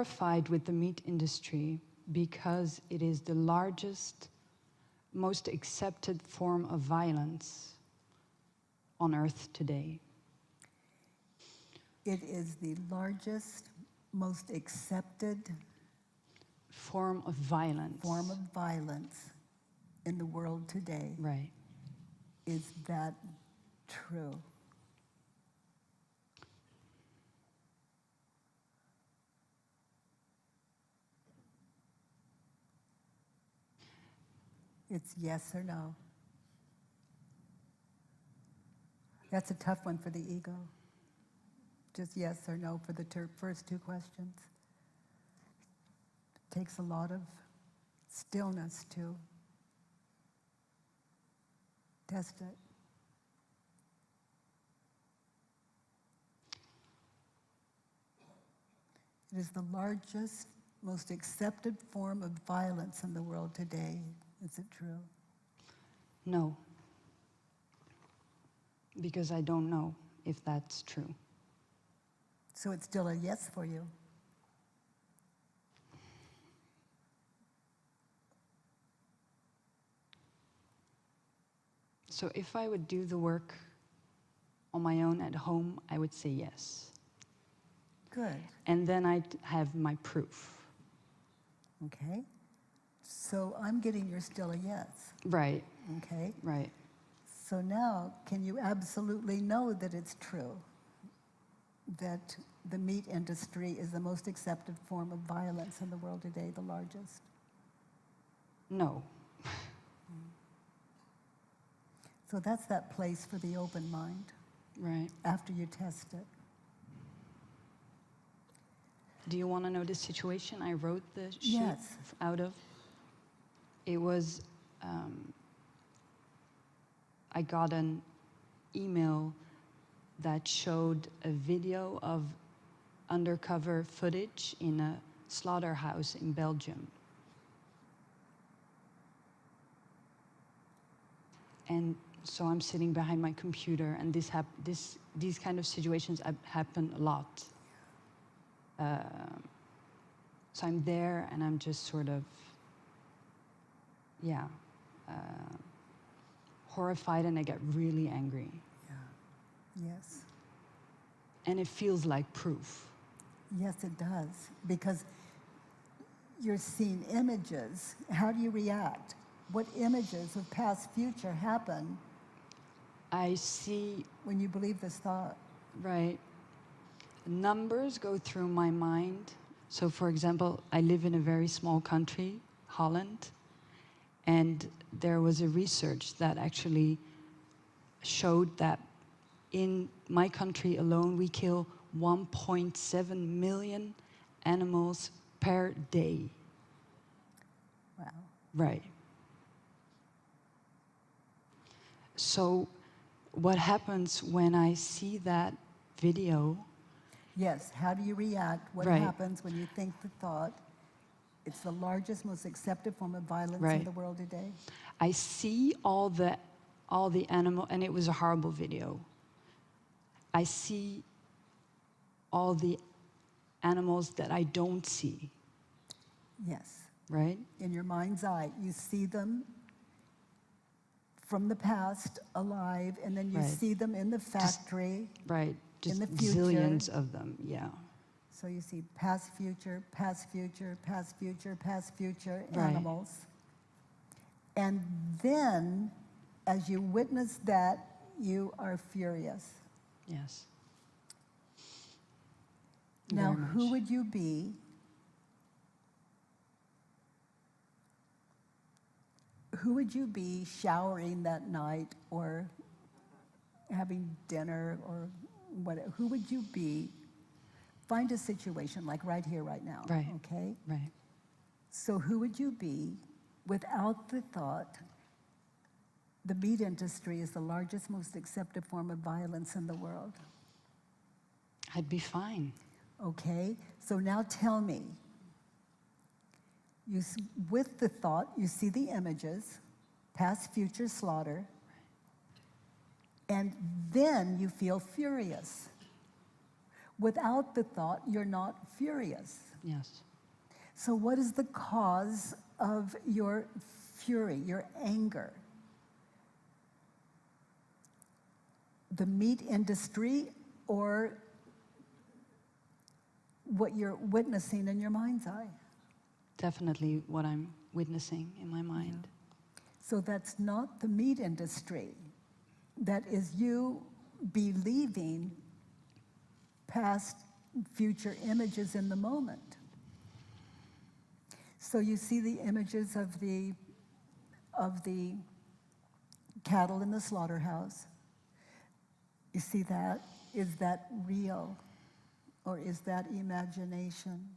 horrified with the meat industry because it is the largest, most accepted form of violence on earth today. It is the largest, most accepted Form of violence. form of violence in the world today. Right. Is that true? It's yes or no. That's a tough one for the ego. Just yes or no for the first two questions. It takes a lot of stillness to test it. It is the largest, most accepted form of violence in the world today. Is it true? No. Because I don't know if that's true. So it's still a yes for you. So if I would do the work on my own at home, I would say yes. Good. And then I'd have my proof. Okay. So I'm getting you're still a yes. Right, Okay. right. So now, can you absolutely know that it's true? That the meat industry is the most accepted form of violence in the world today, the largest? No. So that's that place for the open mind Right. after you test it. Do you want to know the situation I wrote the sheet Yes. out of? It was, I got an email that showed a video of undercover footage in a slaughterhouse in Belgium. And so I'm sitting behind my computer, and these kind of situations happen a lot. So I'm there, and I'm just sort of, horrified, and I get really angry. Yeah. Yes. And it feels like proof. Yes, it does. Because you're seeing images. How do you react? What images of past, future happen I see, when you believe this thought? right, numbers go through my mind. So for example, I live in a very small country, Holland, and there was a research that actually showed that in my country alone, we kill 1.7 million animals per day. Wow. Right. So what happens when I see that video? Yes, how do you react? What Right. happens when you think the thought? It's the largest, most accepted form of violence in Right. the world today. I see all the animal, and it was a horrible video. I see all the animals that I don't see, Yes. right? In your mind's eye, you see them from the past alive, and then you Right. see them in the factory. Right, just the future. zillions of them, yeah. So you see past, future, past, future, past, future, past, future Right. animals. And then, as you witness that, you are furious. Yes. Now, Very who much. would you be? Who would you be showering that night or having dinner or whatever? Who would you be? Find a situation like right here, right now. Right. Okay? Right. So who would you be without the thought, the meat industry is the largest, most accepted form of violence in the world? I'd be fine. Okay? So now tell me, with the thought, you see the images, past, future, slaughter, and then you feel furious. Without the thought, you're not furious. Yes. So what is the cause of your fury, your anger? The meat industry or what you're witnessing in your mind's eye? Definitely what I'm witnessing in my mind. So that's not the meat industry. That is you believing past, future images in the moment. So you see the images of the cattle in the slaughterhouse. You see that? Is that real? Or is that imagination?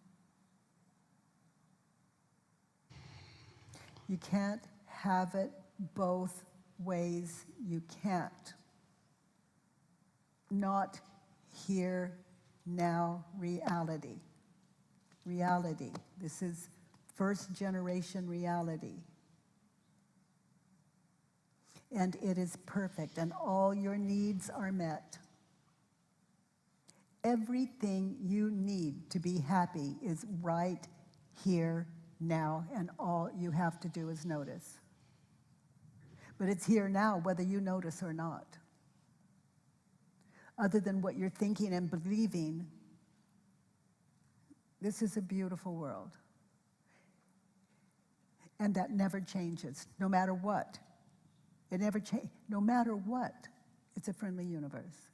You can't have it both ways. You can't. Not here, now, reality. Reality. This is first generation reality. And it is perfect, and all your needs are met. Everything you need to be happy is right here, now, and all you have to do is notice. But it's here now, whether you notice or not. Other than what you're thinking and believing, this is a beautiful world. And that never changes, no matter what. It never changes. No matter what, it's a friendly universe.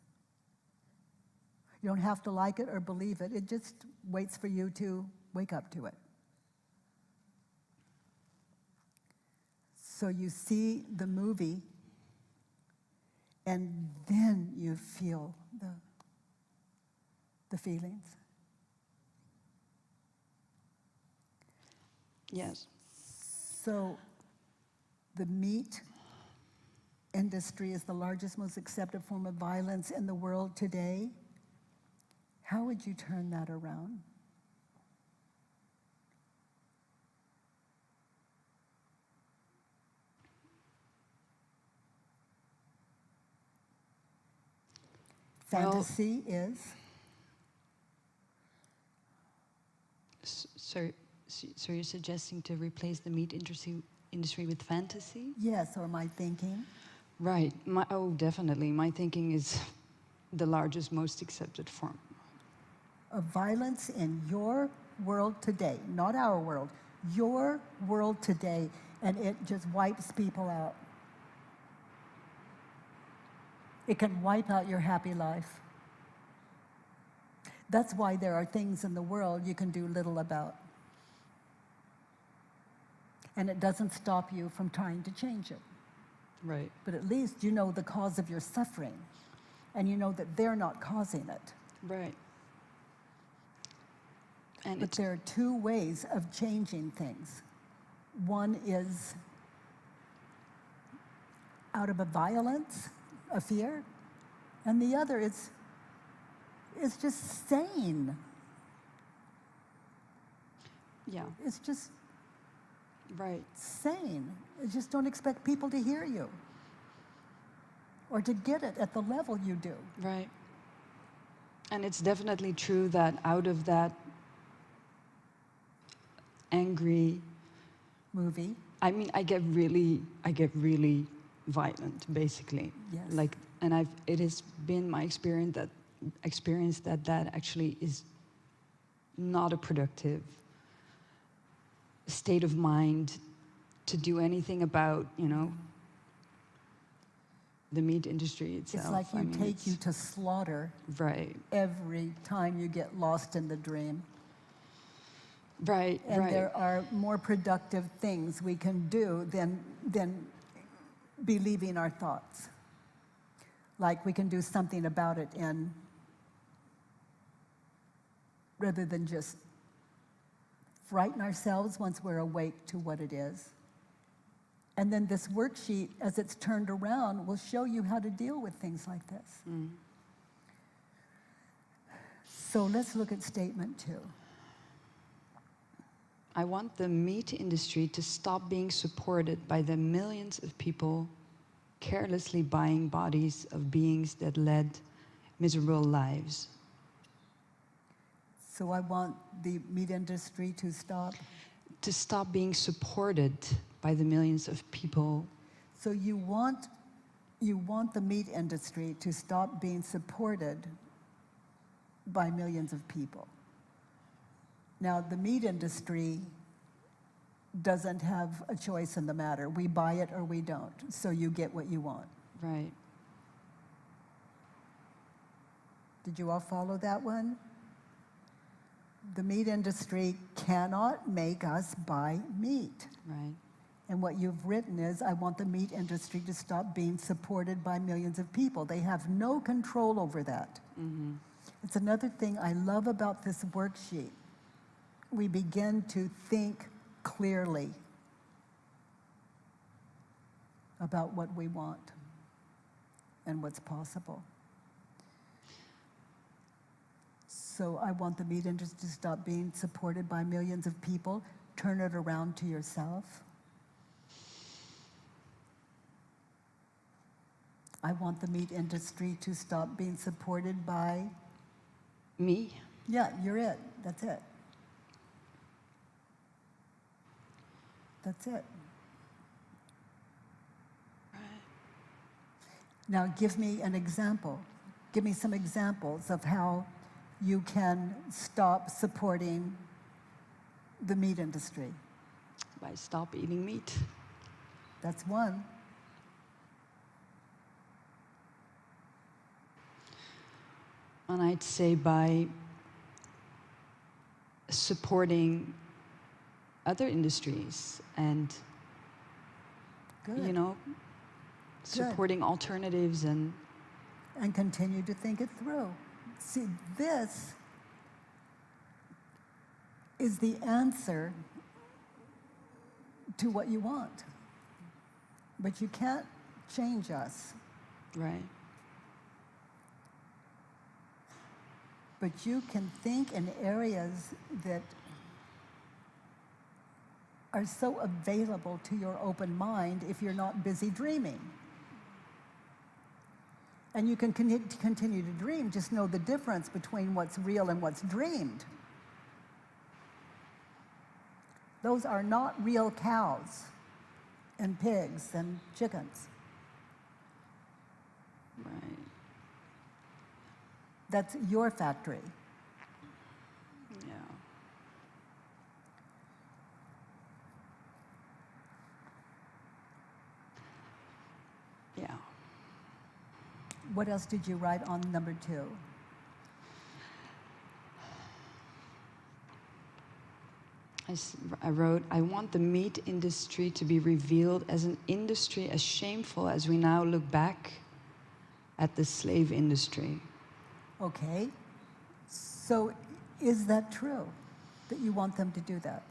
You don't have to like it or believe it. It just waits for you to wake up to it. So you see the movie, and then you feel the feelings. Yes. So the meat industry is the largest, most accepted form of violence in the world today. How would you turn that around? Fantasy is? So you're suggesting to replace the meat industry with fantasy? Yes, or my thinking? Right. Oh, definitely. My thinking is the largest, most accepted form. Of violence in your world today, not our world, your world today, and it just wipes people out. It can wipe out your happy life. That's why there are things in the world you can do little about. And it doesn't stop you from trying to change it. Right. But at least you know the cause of your suffering, and you know that they're not causing it. Right. And But there are two ways of changing things. One is out of a violence, a fear, and the other is just sane. yeah. It's just Right. sane. You just don't expect people to hear you or to get it at the level you do. Right. And it's definitely true that out of that angry Movie. I mean, I get really violent, basically. Yes. Like, and it has been my experience that actually is not a productive state of mind to do anything about, the meat industry itself. It's like I you mean, take you to slaughter right, every time you get lost in the dream. right, And right. there are more productive things we can do than believing our thoughts. Like we can do something about it rather than just frighten ourselves once we're awake to what it is. And then this worksheet, as it's turned around, will show you how to deal with things like this. So let's look at statement 2. I want the meat industry to stop being supported by the millions of people carelessly buying bodies of beings that led miserable lives. So I want the meat industry to stop. To stop being supported by the millions of people. So you want the meat industry to stop being supported by millions of people. Now, the meat industry doesn't have a choice in the matter. We buy it or we don't, so you get what you want. Right. Did you all follow that one? The meat industry cannot make us buy meat. Right. And what you've written is, I want the meat industry to stop being supported by millions of people. They have no control over that. Mm-hmm. It's another thing I love about this worksheet. We begin to think clearly about what we want and what's possible. So I want the meat industry to stop being supported by millions of people. Turn it around to yourself. I want the meat industry to stop being supported by... Me? Yeah, you're it. That's it. That's it. Now give me an example. Give me some examples of how you can stop supporting the meat industry. By stop eating meat. That's one. And I'd say by supporting other industries and, Good. you know, supporting alternatives and continue to think it through. See, this is the answer to what you want. But you can't change us. right. But you can think in areas that are so available to your open mind if you're not busy dreaming. And you can continue to dream, just know the difference between what's real and what's dreamed. Those are not real cows and pigs and chickens. Right. That's your factory. Yeah. Yeah. What else did you write on number 2? I wrote, I want the meat industry to be revealed as an industry as shameful as we now look back at the slave industry. Okay. So is that true, that you want them to do that?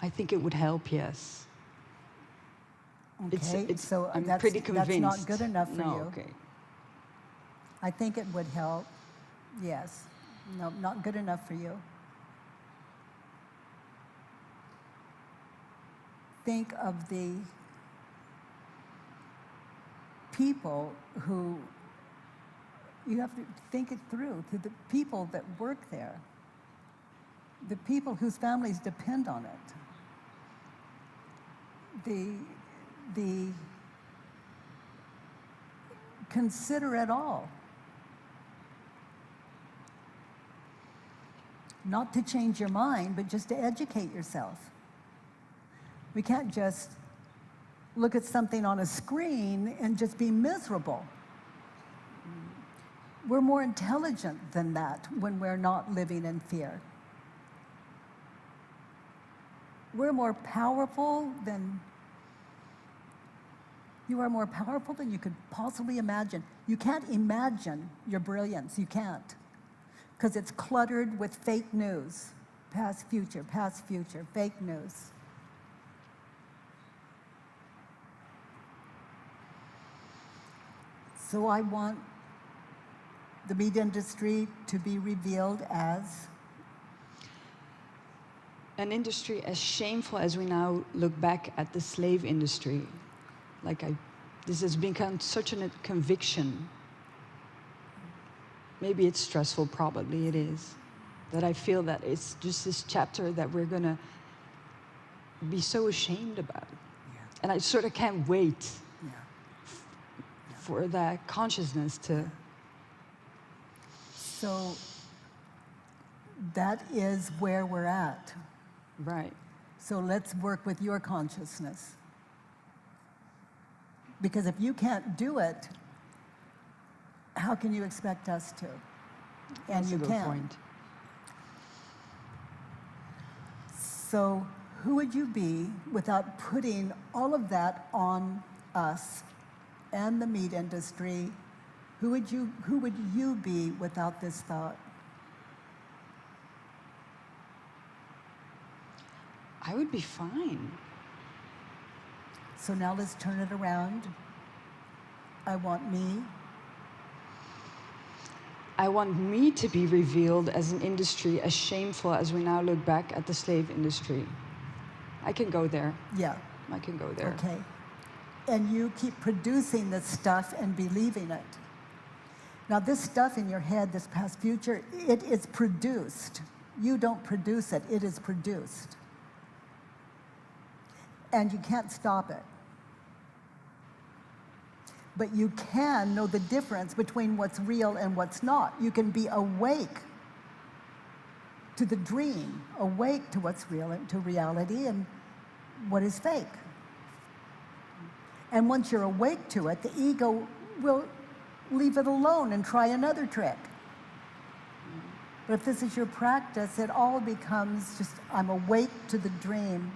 I think it would help, yes. Okay, so I'm that's, pretty convinced. that's not good enough for No, you. okay. I think it would help, yes. No, not good enough for you. Think of the people who, you have to think it through, to the people that work there, the people whose families depend on it, consider it all. Not to change your mind, but just to educate yourself. We can't just look at something on a screen and just be miserable. We're more intelligent than that when we're not living in fear. We're more powerful than, you are more powerful than you could possibly imagine. You can't imagine your brilliance, you can't. Because it's cluttered with fake news. Past, future, fake news. So I want the meat industry to be revealed as? An industry as shameful as we now look back at the slave industry. Like this has become such a conviction. Maybe it's stressful, probably it is, that I feel that it's just this chapter that we're gonna be so ashamed about. Yeah. And I sort of can't wait Yeah. for that consciousness to... So that is where we're at. Right. So let's work with your consciousness. Because if you can't do it, how can you expect us to? And That's you a good can. point. So who would you be without putting all of that on us and the meat industry? Who would you be without this thought? I would be fine. So now let's turn it around. I want me. I want me to be revealed as an industry as shameful as we now look back at the slave industry. I can go there. Yeah. I can go there. Okay. And you keep producing this stuff and believing it. Now, this stuff in your head, this past future, it is produced. You don't produce it, it is produced. And you can't stop it. But you can know the difference between what's real and what's not. You can be awake to the dream, awake to what's real and to reality and what is fake. And once you're awake to it, the ego will leave it alone and try another trick. But if this is your practice, it all becomes just, I'm awake to the dream.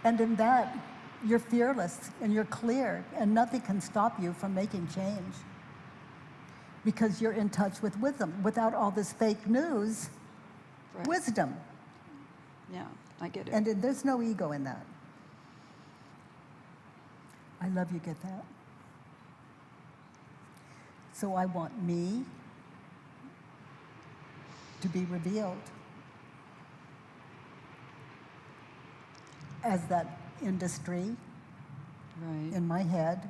And in that, you're fearless and you're clear, and nothing can stop you from making change. Because you're in touch with wisdom. Without all this fake news, Right. wisdom. Yeah, I get it. And there's no ego in that. I love you get that. So I want me to be revealed as that industry Right. in my head.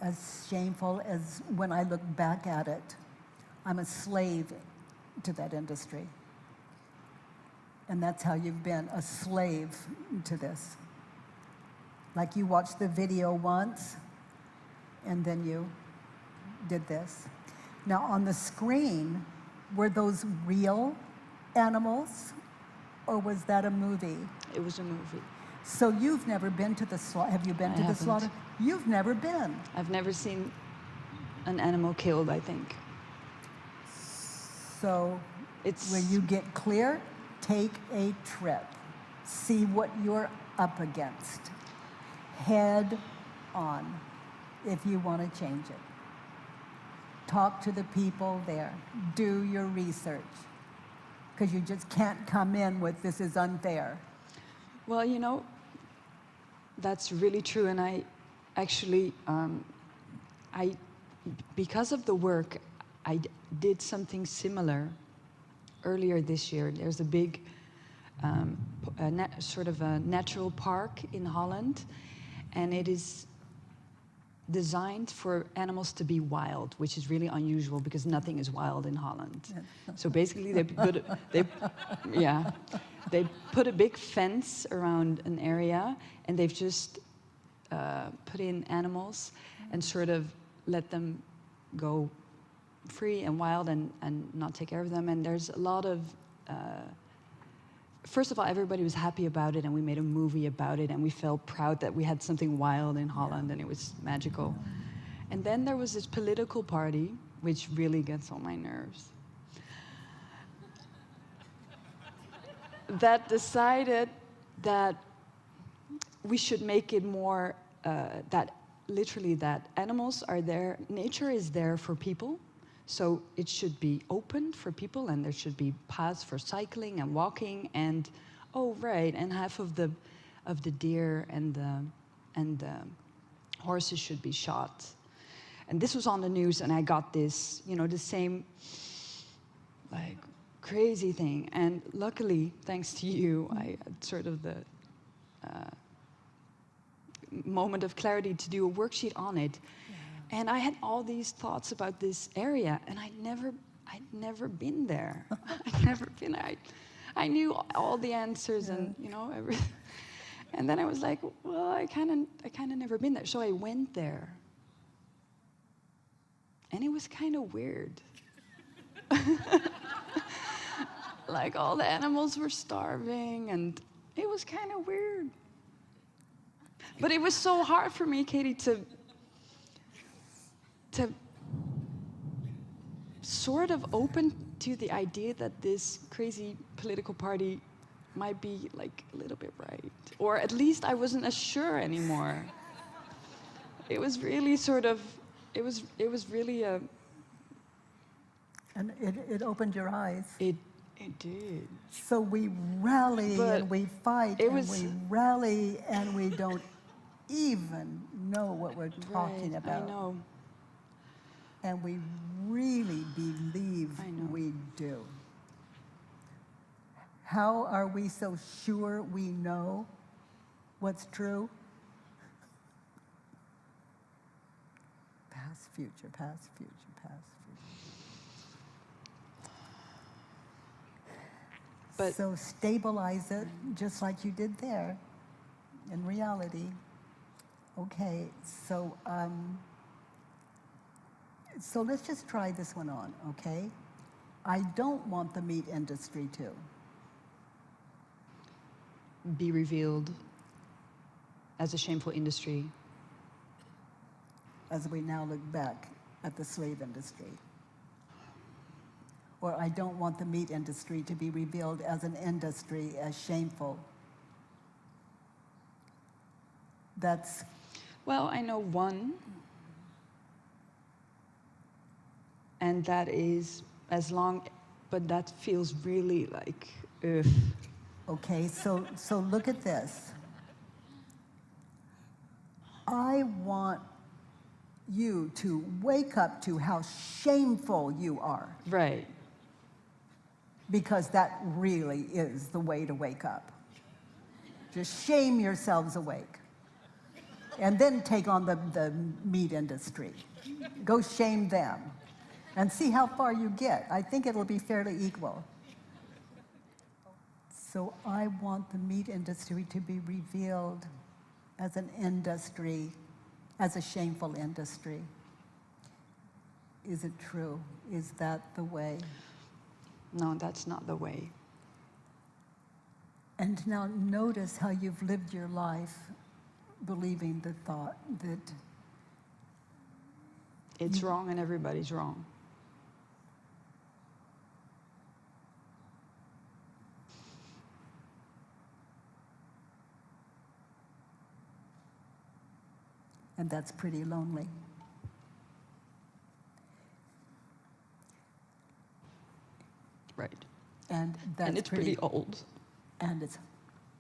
As shameful as when I look back at it, I'm a slave to that industry. And that's how you've been, a slave to this. Like you watched the video once, and then you did this. Now on the screen, were those real animals, or was that a movie? It was a movie. So you've never been to the slaughter. Have you been I to the haven't. slaughter? You've never been. I've never seen an animal killed, I think. So It's... when you get clear, take a trip. See what you're up against. Head on, if you want to change it. Talk to the people there. Do your research. Because you just can't come in with, this is unfair. Well, you know, that's really true. And I actually, because of the work, I did something similar earlier this year. There's a big sort of a natural park in Holland, and it is designed for animals to be wild, which is really unusual because nothing is wild in Holland. So basically, they put a big fence around an area, and they've just put in animals and sort of let them go free and wild and not take care of them. And there's a lot of first of all, everybody was happy about it, and we made a movie about it, and we felt proud that we had something wild in Holland, and it was magical. And then there was this political party, which really gets on my nerves, that decided that we should make it more, that literally that animals are there, nature is there for people, so it should be open for people, and there should be paths for cycling and walking, and oh right, and half of the deer and the horses should be shot. And this was on the news, and I got this, you know, the same, like, crazy thing. And luckily, thanks to you, I had sort of the moment of clarity to do a worksheet on it. Yeah. And I had all these thoughts about this area, and I'd never been there. I'd never been there. I knew all the answers, and you know, everything. And then I was like, well, I kind of never been there. So I went there. And it was kind of weird. Like, all the animals were starving, and it was kind of weird. But it was so hard for me, Katie, to sort of open to the idea that this crazy political party might be like a little bit right. Or at least I wasn't as sure anymore. It was really sort of, it was really a... And it opened your eyes. It did. So we rally But and we fight it and was... we rally and we don't even know what we're talking Right, about. I know. And we really believe I know. we do. How are we so sure we know what's true? Past, future, past, future, past, future. But so stabilize it just like you did there in reality. Okay, so let's just try this one on, okay? I don't want the meat industry to be revealed as a shameful industry. As we now look back at the slave industry. Or I don't want the meat industry to be revealed as an industry as shameful. That's... Well, I know one. And that is as long, but that feels really like, ugh. Okay, so look at this. I want you to wake up to how shameful you are. Right. Because that really is the way to wake up. Just shame yourselves awake. And then take on the meat industry. Go shame them. And see how far you get. I think it'll be fairly equal. So I want the meat industry to be revealed as an industry, as a shameful industry. Is it true? Is that the way? No, that's not the way. And now notice how you've lived your life believing the thought that it's wrong and everybody's wrong. and that's pretty lonely. Right. And that's And it's pretty old. And it's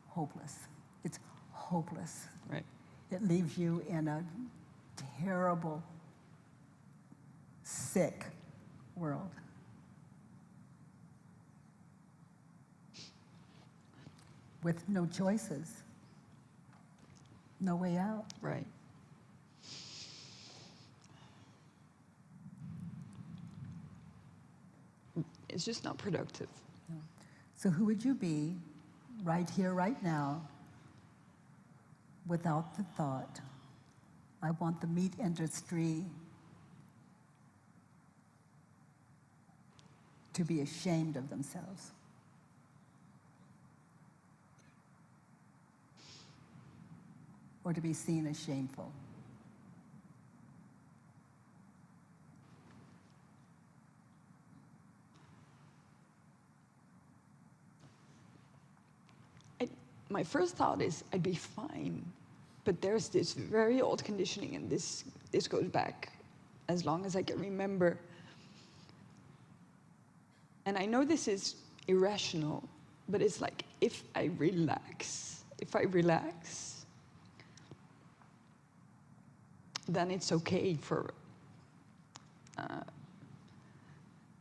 hopeless. It's hopeless. Right. It leaves you in a terrible, sick world. With no choices, no way out. Right. It's just not productive. So who would you be right here, right now, without the thought, I want the meat industry to be ashamed of themselves? Or to be seen as shameful? My first thought is I'd be fine, but there's this very old conditioning, and this goes back as long as I can remember. And I know this is irrational, but it's like if I relax, then it's okay for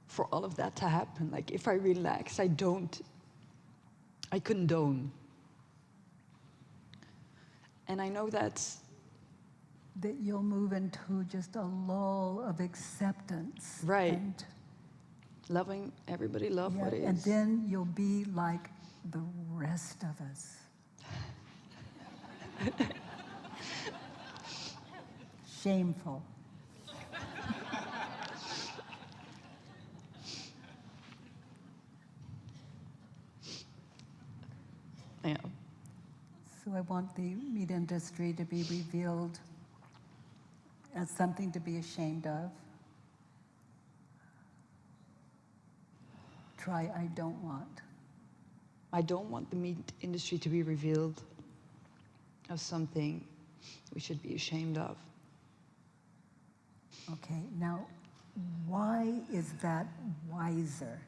for all of that to happen. Like if I relax, I condone. And I know that's, That you'll move into just a lull of acceptance. Right. And, loving, everybody love yeah, what is. and then you'll be like the rest of us. Shameful. Yeah. So I want the meat industry to be revealed as something to be ashamed of. Try I don't want. I don't want the meat industry to be revealed as something we should be ashamed of. Okay, now why is that wiser?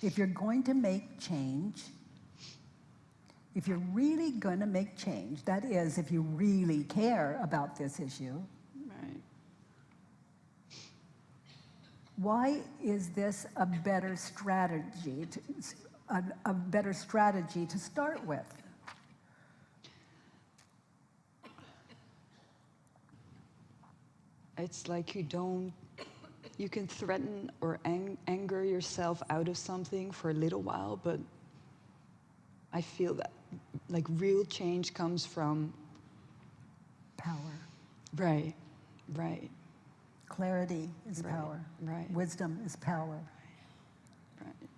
If you're going to make change, if you're really going to make change, that is, if you really care about this issue, Right. why is this a better strategy a better strategy to start with? It's like you can threaten or anger yourself out of something for a little while, but I feel that like real change comes from Power. right. Clarity is Right, power. right. Wisdom is power. Right.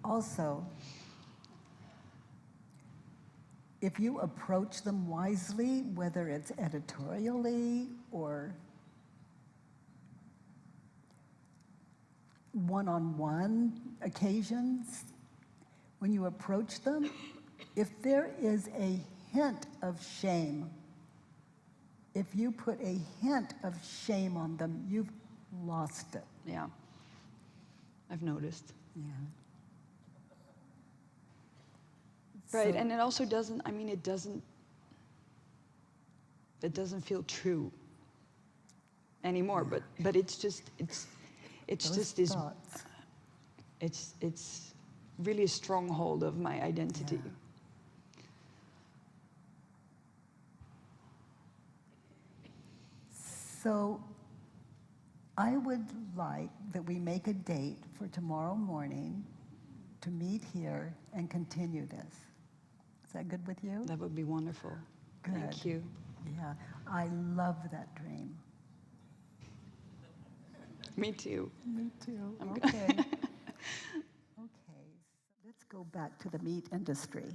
Also, if you approach them wisely, whether it's editorially or one-on-one occasions, when you approach them, if there is a hint of shame, if you put a hint of shame on them, you've lost it. Yeah. I've noticed. Yeah. Right, So- and it also doesn't, it doesn't feel true anymore, but it's just Those just this, thoughts. it's really a stronghold of my identity. Yeah. So I would like that we make a date for tomorrow morning to meet here and continue this. Is that good with you? That would be wonderful. Thank Good. you. Yeah, I love that dream. Me too. Me too. I'm Okay. Okay, so let's go back to the meat industry.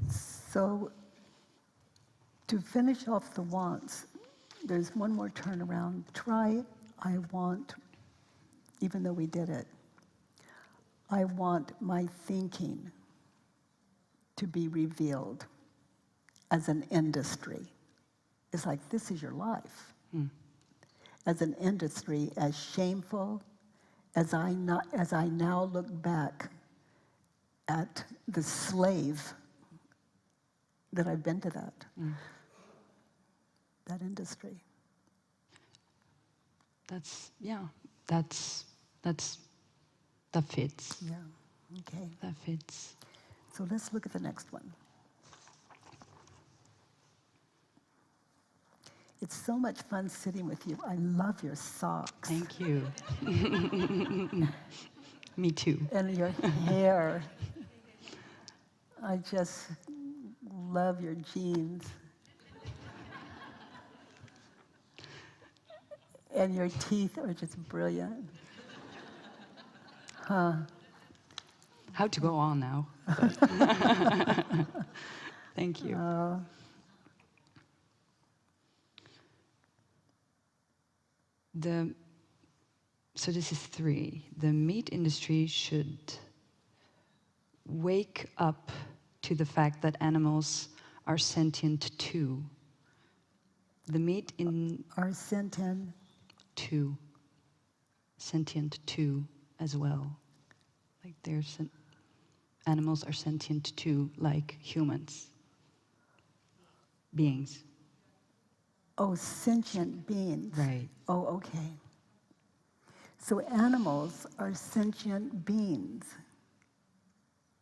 So to finish off the wants, there's one more turnaround. Try, I want, even though we did it, I want my thinking to be revealed as an industry. It's like, this is your life. As an industry, as shameful as I now look back at the slave that I've been to that industry. That fits. Yeah, okay. That fits. So let's look at the next one. It's so much fun sitting with you. I love your socks. Thank you. Me too. And your hair. I just love your jeans. And your teeth are just brilliant. Huh. How to go on now? Thank you. So this is 3. The meat industry should wake up to the fact that animals are sentient too. The meat in Are sentient. too. Sentient too as well. Like animals are sentient too, like humans, beings. Oh, sentient beings. Right. Oh, okay. So animals are sentient beings.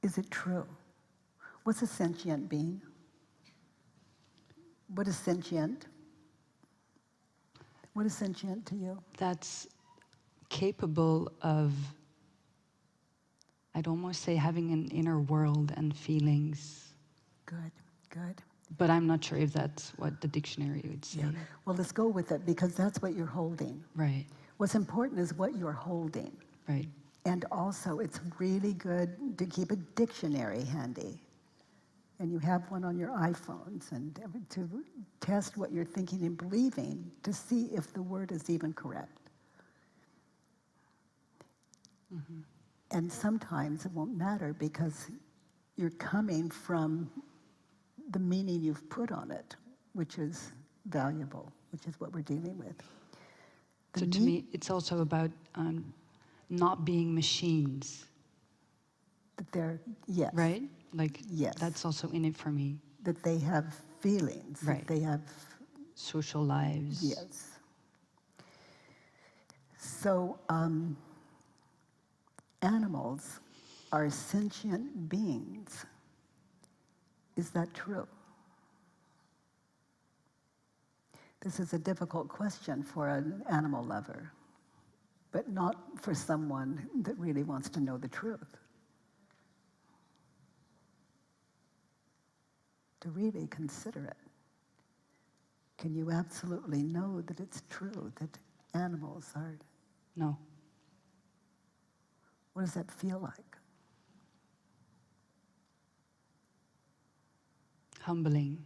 Is it true? What's a sentient being? What is sentient? What is sentient to you? That's capable of, I'd almost say, having an inner world and feelings. Good, good. But I'm not sure if that's what the dictionary would say. Yeah. Well, let's go with it because that's what you're holding. Right, What's important is what you're holding. right. And also, it's really good to keep a dictionary handy. And you have one on your iPhones, and to test what you're thinking and believing to see if the word is even correct. Mm-hmm. And sometimes it won't matter because you're coming from the meaning you've put on it, which is valuable, which is what we're dealing with. So to me, it's also about not being machines, that they're, yes, right? Like, yes, that's also in it for me. that they have feelings, Right. that they have, Social lives. yes. So animals are sentient beings. Is that true? This is a difficult question for an animal lover, but not for someone that really wants to know the truth. To really consider it. Can you absolutely know that it's true that animals are? No. What does that feel like? Humbling.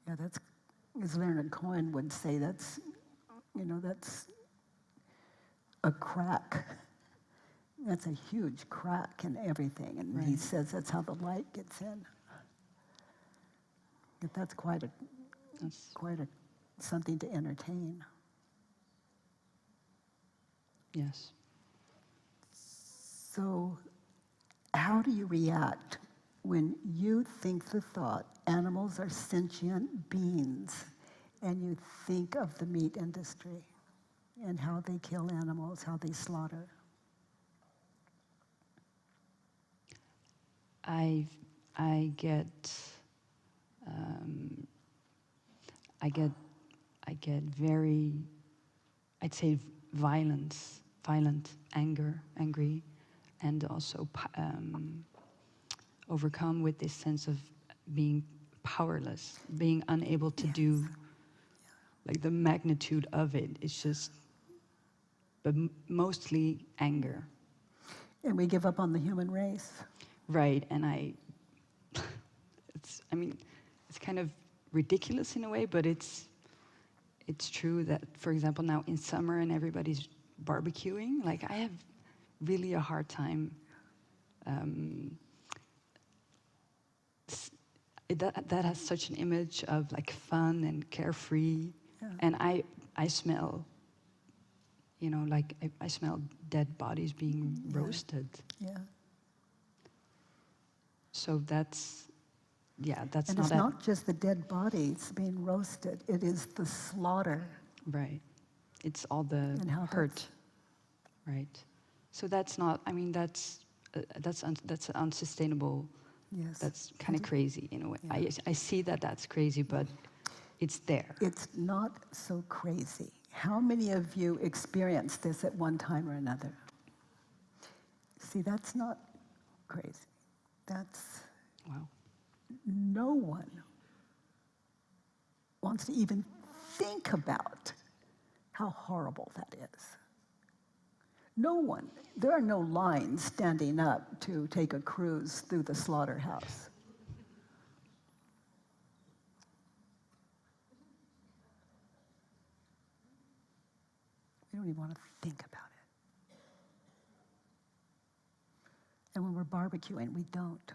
Yeah, that's, as Leonard Cohen would say, that's a crack. That's a huge crack in everything. And he Right. says that's how the light gets in. But that's quite a something to entertain. Yes. So how do you react when you think the thought, animals are sentient beings, and you think of the meat industry and how they kill animals, how they slaughter? I get, I get, I get very, I'd say violent, angry, and also overcome with this sense of being powerless, being unable to do, like the magnitude of it. It's just, but mostly anger. And we give up on the human race. Right, and it's kind of ridiculous in a way, but it's true that, for example, now in summer and everybody's barbecuing, like I have really a hard time. That has such an image of like fun and carefree, Yeah. and I smell, like I smell dead bodies being roasted. Yeah. So that's And not it's not just the dead bodies being roasted, it is the slaughter. right. It's all the And how hurt, right? So that's not. I mean, that's unsustainable. Yes. That's kind of crazy in a way. Yeah. I see that that's crazy, but it's there. It's not so crazy. How many of you experienced this at one time or another? See, that's not crazy. That's, Wow. no one wants to even think about how horrible that is. No one. There are no lines standing up to take a cruise through the slaughterhouse. We don't even want to think about it. And when we're barbecuing, we don't.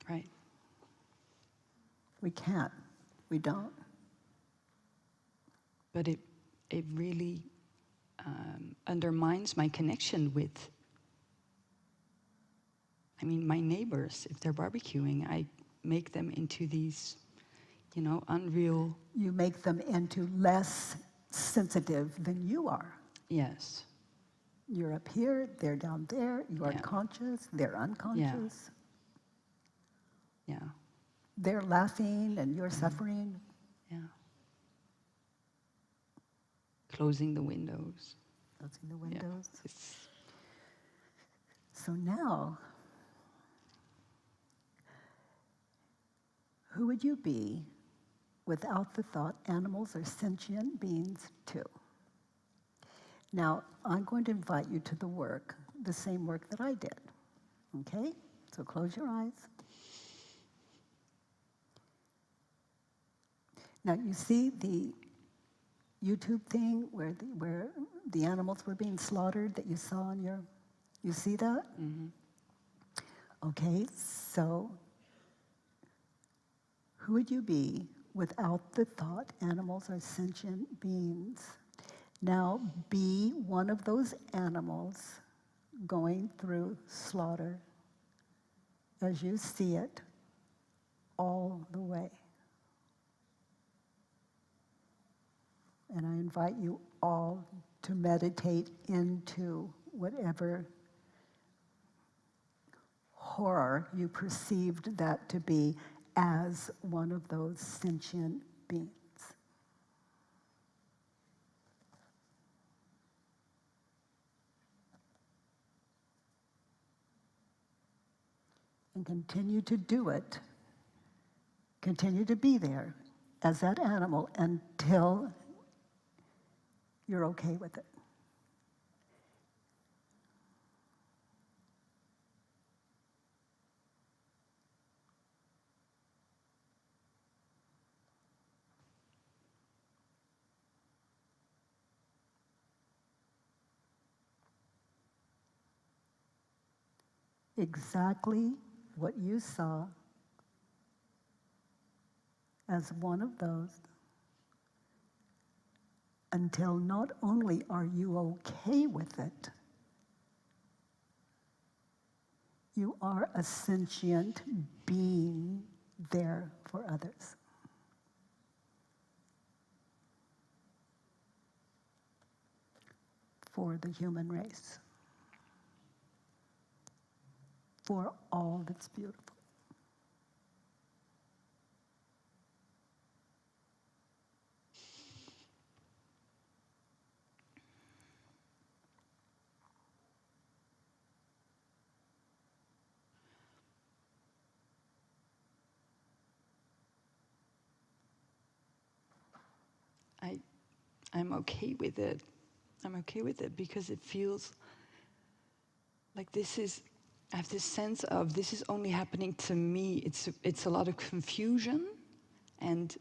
Right. We can't. We don't. But it really undermines my connection with, I mean, my neighbors. If they're barbecuing, I make them into these, you know, unreal. You make them into less sensitive than you are. Yes. You're up here, they're down there, you are Yeah. conscious, they're unconscious. Yeah. They're laughing and you're suffering. Yeah. Closing the windows. Closing the Yeah. windows. It's, So now, who would you be without the thought animals are sentient beings too? Now, I'm going to invite you to the work, the same work that I did. Okay? So close your eyes. Now, you see the YouTube thing where the animals were being slaughtered that you saw on your, you see that? Okay, so who would you be without the thought animals are sentient beings? Now be one of those animals going through slaughter as you see it all the way. And I invite you all to meditate into whatever horror you perceived that to be as one of those sentient beings. And continue to do it. Continue to be there as that animal until you're okay with it. Exactly what you saw as one of those until not only are you okay with it, you are a sentient being there for others. For the human race. For all that's beautiful. I'm okay with it. I'm okay with it because it feels like I have this sense of this is only happening to me. It's a lot of confusion and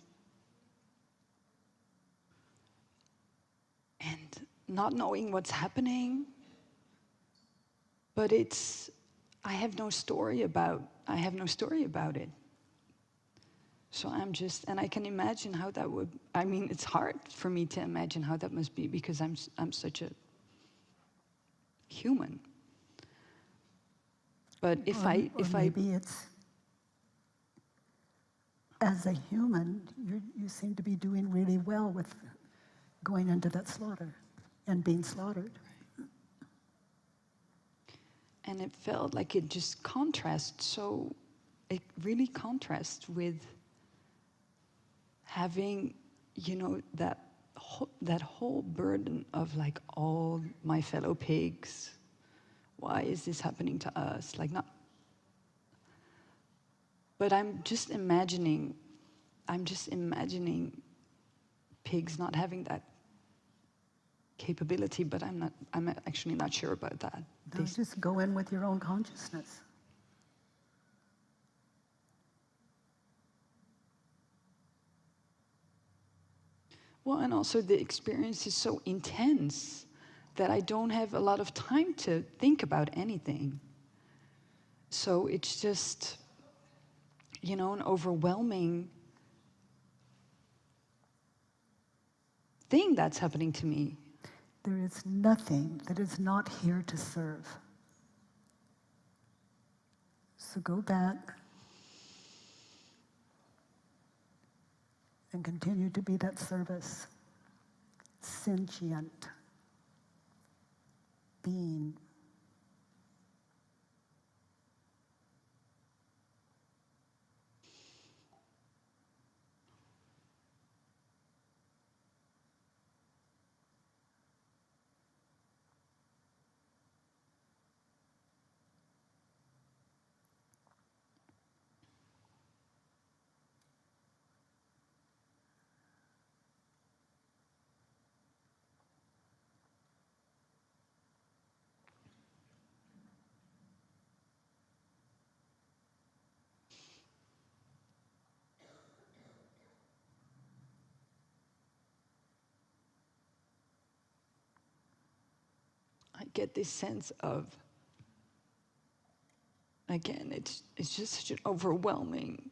not knowing what's happening. But I have no story about it. So and I can imagine how that would, I mean, it's hard for me to imagine how that must be because I'm such a human. But if maybe it's, as a human, you seem to be doing really well with going into that slaughter and being slaughtered. And it felt like it just it really contrasts with having, you know, that whole burden of like all my fellow pigs. Why is this happening to us? Like not. But I'm just imagining pigs not having that capability, but I'm actually not sure about that. No, just go in with your own consciousness. Well, and also the experience is so intense that I don't have a lot of time to think about anything. So it's just, you know, an overwhelming thing that's happening to me. There is nothing that is not here to serve. So go back and continue to be that service, sentient being. I get this sense of, again, it's just such an overwhelming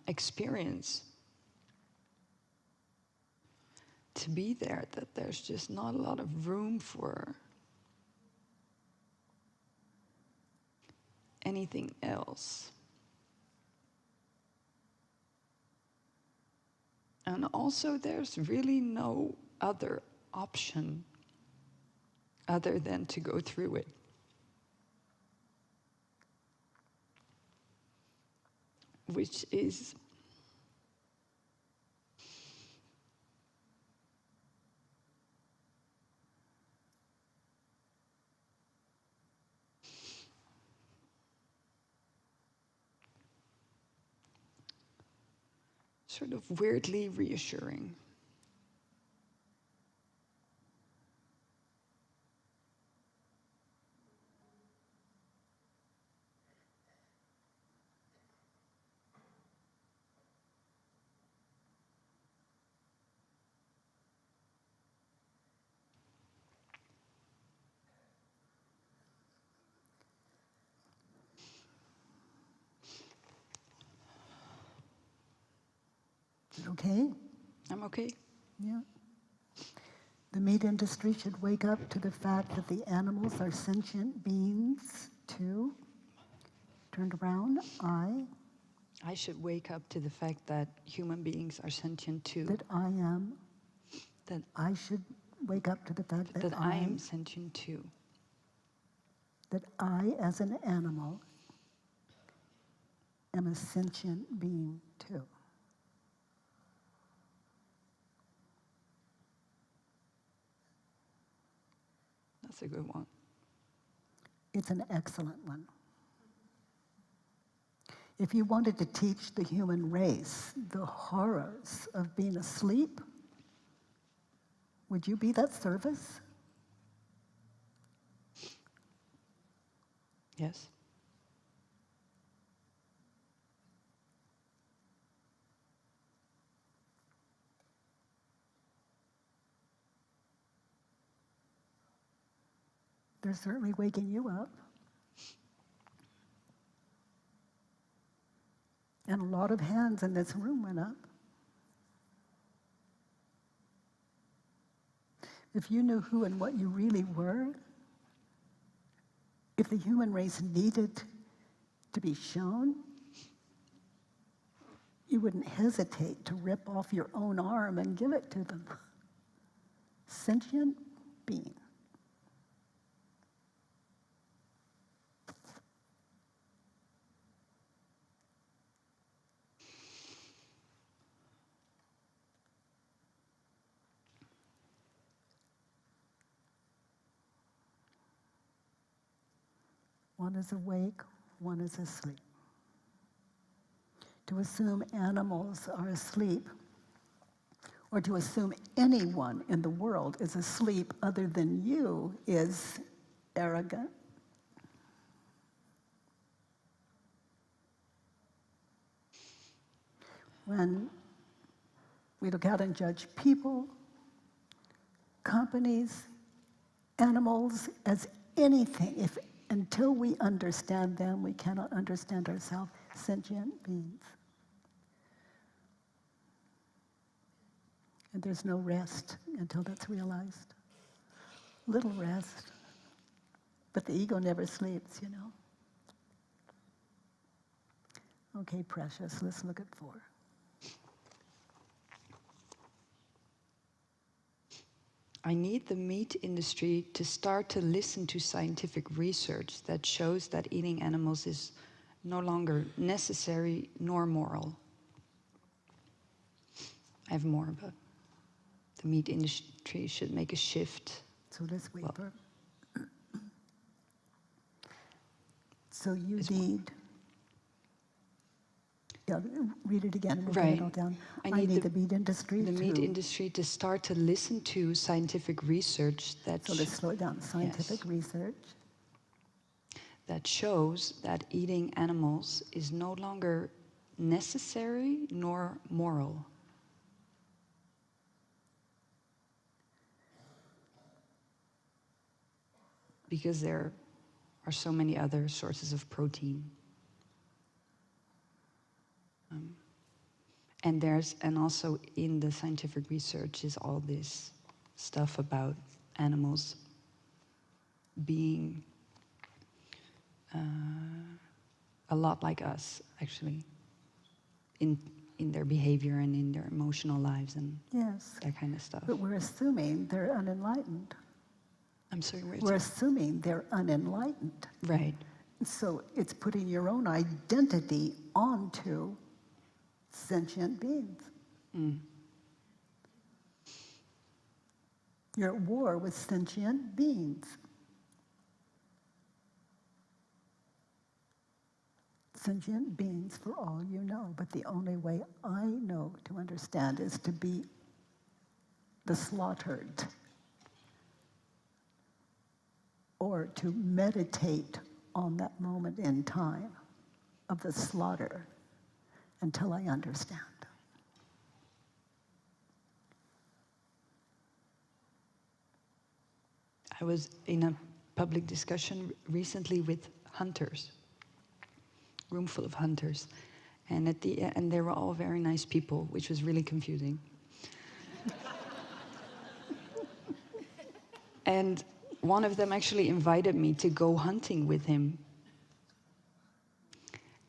experience to be there, that there's just not a lot of room for anything else. And also there's really no other option other than to go through it. Which is sort of weirdly reassuring. Okay? I'm okay. Yeah. The meat industry should wake up to the fact that the animals are sentient beings too. Turned around, I should wake up to the fact that human beings are sentient too. that I am. That I should wake up to the fact that I am sentient too. that I, as an animal, am a sentient being too. That's a good one. It's an excellent one. If you wanted to teach the human race the horrors of being asleep, would you be that service? Yes. They're certainly waking you up. And a lot of hands in this room went up. If you knew who and what you really were, if the human race needed to be shown, you wouldn't hesitate to rip off your own arm and give it to them. Sentient being. One is awake, one is asleep. To assume animals are asleep, or to assume anyone in the world is asleep other than you, is arrogant. When we look out and judge people, companies, animals as anything, until we understand them, we cannot understand ourselves, sentient beings. And there's no rest until that's realized. Little rest. But the ego never sleeps, you know. Okay, precious, let's look at 4. I need the meat industry to start to listen to scientific research that shows that eating animals is no longer necessary nor moral. I have more, but the meat industry should make a shift. So let's wait Well, for. So you It's need. Yeah, read it again and we'll get Right. it all down. I I need need the meat industry the meat to. industry to start to listen to scientific research that So let's slow it down. Scientific research. that shows that eating animals is no longer necessary nor moral. Because there are so many other sources of protein. And also in the scientific research is all this stuff about animals being a lot like us, actually, in their behavior and in their emotional lives and Yes. that kind of stuff. But we're assuming they're unenlightened. I'm sorry, We're assuming they're unenlightened. right. So it's putting your own identity onto sentient beings. Mm. You're at war with sentient beings. Sentient beings for all you know, but the only way I know to understand is to be the slaughtered, or to meditate on that moment in time of the slaughter until I understand. I was in a public discussion recently with hunters, room full of hunters, and at the end they were all very nice people, which was really confusing. And one of them actually invited me to go hunting with him.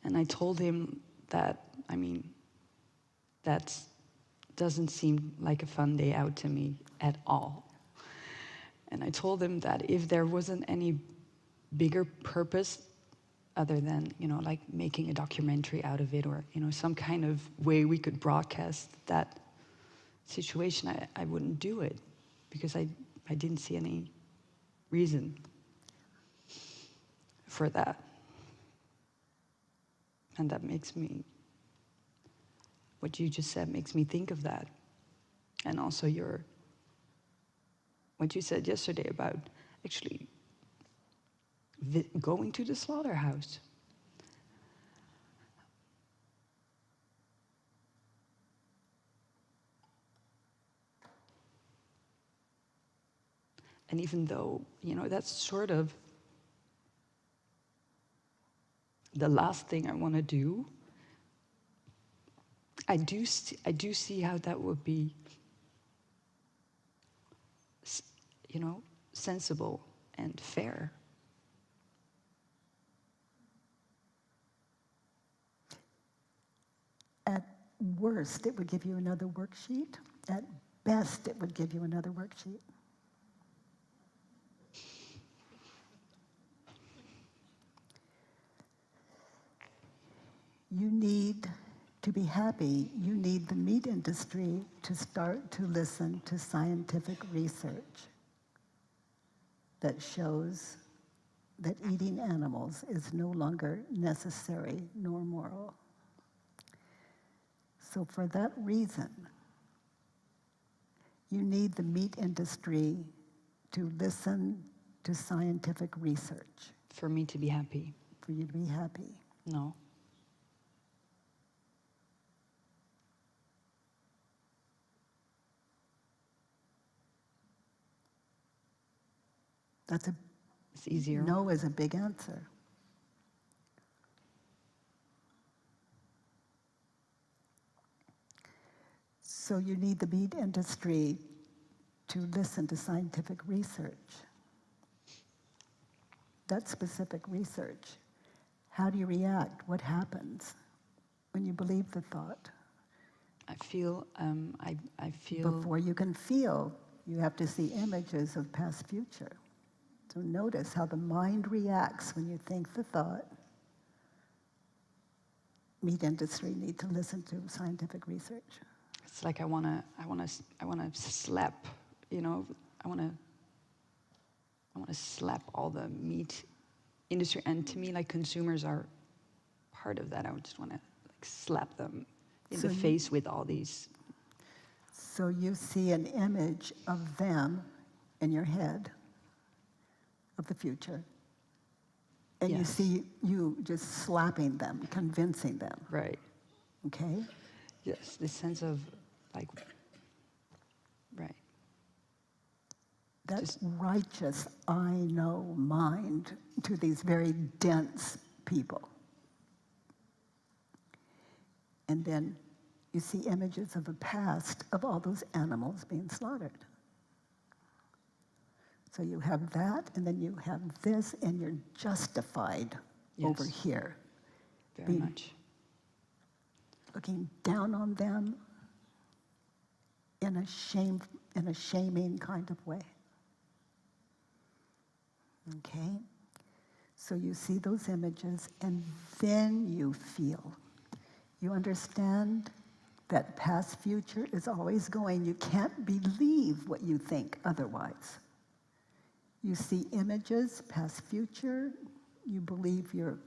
And I told him that, I mean, that doesn't seem like a fun day out to me at all. And I told him that if there wasn't any bigger purpose other than, you know, like making a documentary out of it, or, you know, some kind of way we could broadcast that situation, I wouldn't do it, because I didn't see any reason for that. And that makes me, what you just said makes me think of that. And also what you said yesterday about actually going to the slaughterhouse. And even though, you know, that's sort of the last thing I want to do, I do see how that would be, you know, sensible and fair. At worst, it would give you another worksheet. At best, it would give you another worksheet. You need to be happy. You need the meat industry to start to listen to scientific research that shows that eating animals is no longer necessary nor moral. So for that reason, you need the meat industry to listen to scientific research. For me to be happy. For you to be happy. No. That's a It's easier. no is a big answer. So you need the meat industry to listen to scientific research. That's specific research. How do you react? What happens when you believe the thought? I feel, I feel... Before you can feel, you have to see images of past, future. So notice how the mind reacts when you think the thought. Meat industry need to listen to scientific research. It's like I wanna slap, you know, I wanna slap all the meat industry, and to me, like, consumers are part of that. I would just wanna like slap them in the face with all these. So you see an image of them in your head, of the future, and you Yes. see you just slapping them, convincing them, Right. okay? Yes, this sense of, like, right. That Just- righteous I know mind to these very dense people. And then you see images of the past of all those animals being slaughtered. So you have that, and then you have this, and you're justified over Yes. here, Very being- much. looking down on them in a shaming kind of way. Okay? So you see those images, and then you feel. You understand that past, future is always going. You can't believe what you think otherwise. You see images, past, future. You believe your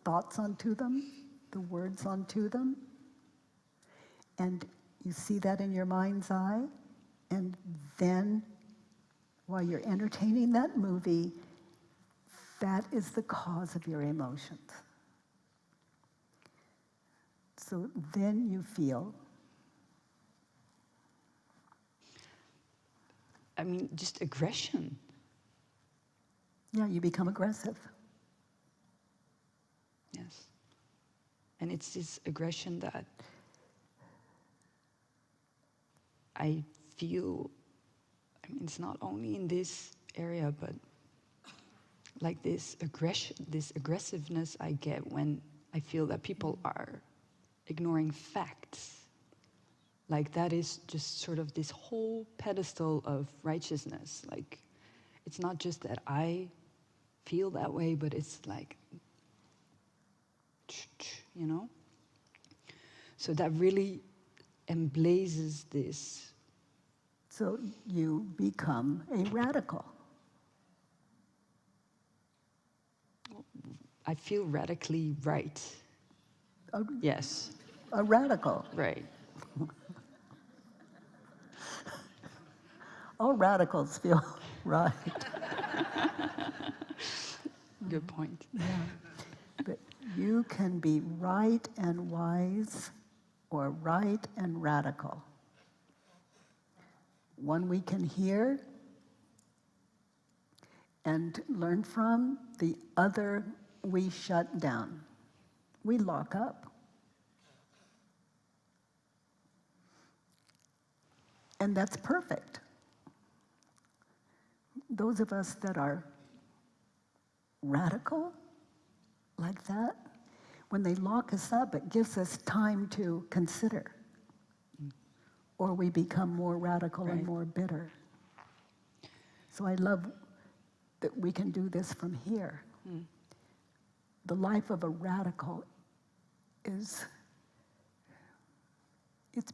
thoughts onto them, the words onto them. And you see that in your mind's eye. And then, while you're entertaining that movie, that is the cause of your emotions. So then you feel. I mean, just aggression. Yeah, you become aggressive. Yes. And it's this aggression that I feel, I mean, it's not only in this area, but like this aggression, this aggressiveness I get when I feel that people are ignoring facts. Like that is just sort of this whole pedestal of righteousness. Like, it's not just that I feel that way, but it's like, you know? So that really emblazes this. So you become a radical. I feel radically right. Yes, A radical. right. All radicals feel right. Good point. Yeah. But you can be right and wise or right and radical. One we can hear and learn from, the other we shut down. We lock up. And that's perfect. Those of us that are radical like that, when they lock us up, it gives us time to consider. Or we become more radical and Right. more bitter. So I love that we can do this from here. The life of a radical it's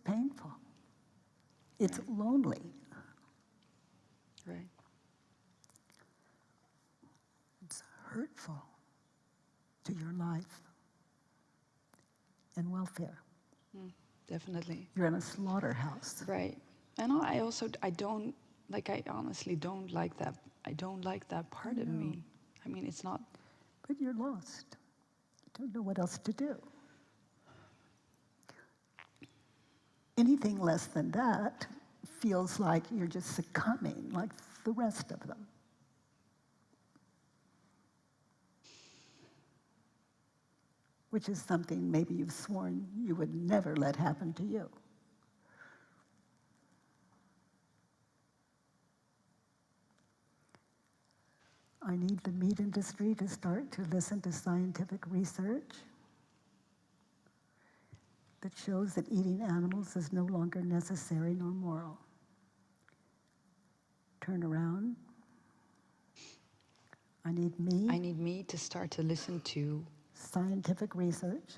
painful. It's lonely. Right. It's hurtful to your life and welfare. Definitely. You're in a slaughterhouse. Right. And I honestly don't like that. I don't like that part of me. I mean, it's not. But you're lost. You don't know what else to do. Anything less than that feels like you're just succumbing like the rest of them. which is something maybe you've sworn you would never let happen to you. I need the meat industry to start to listen to scientific research that shows that eating animals is no longer necessary nor moral. Turn around. I need me to start to listen to scientific research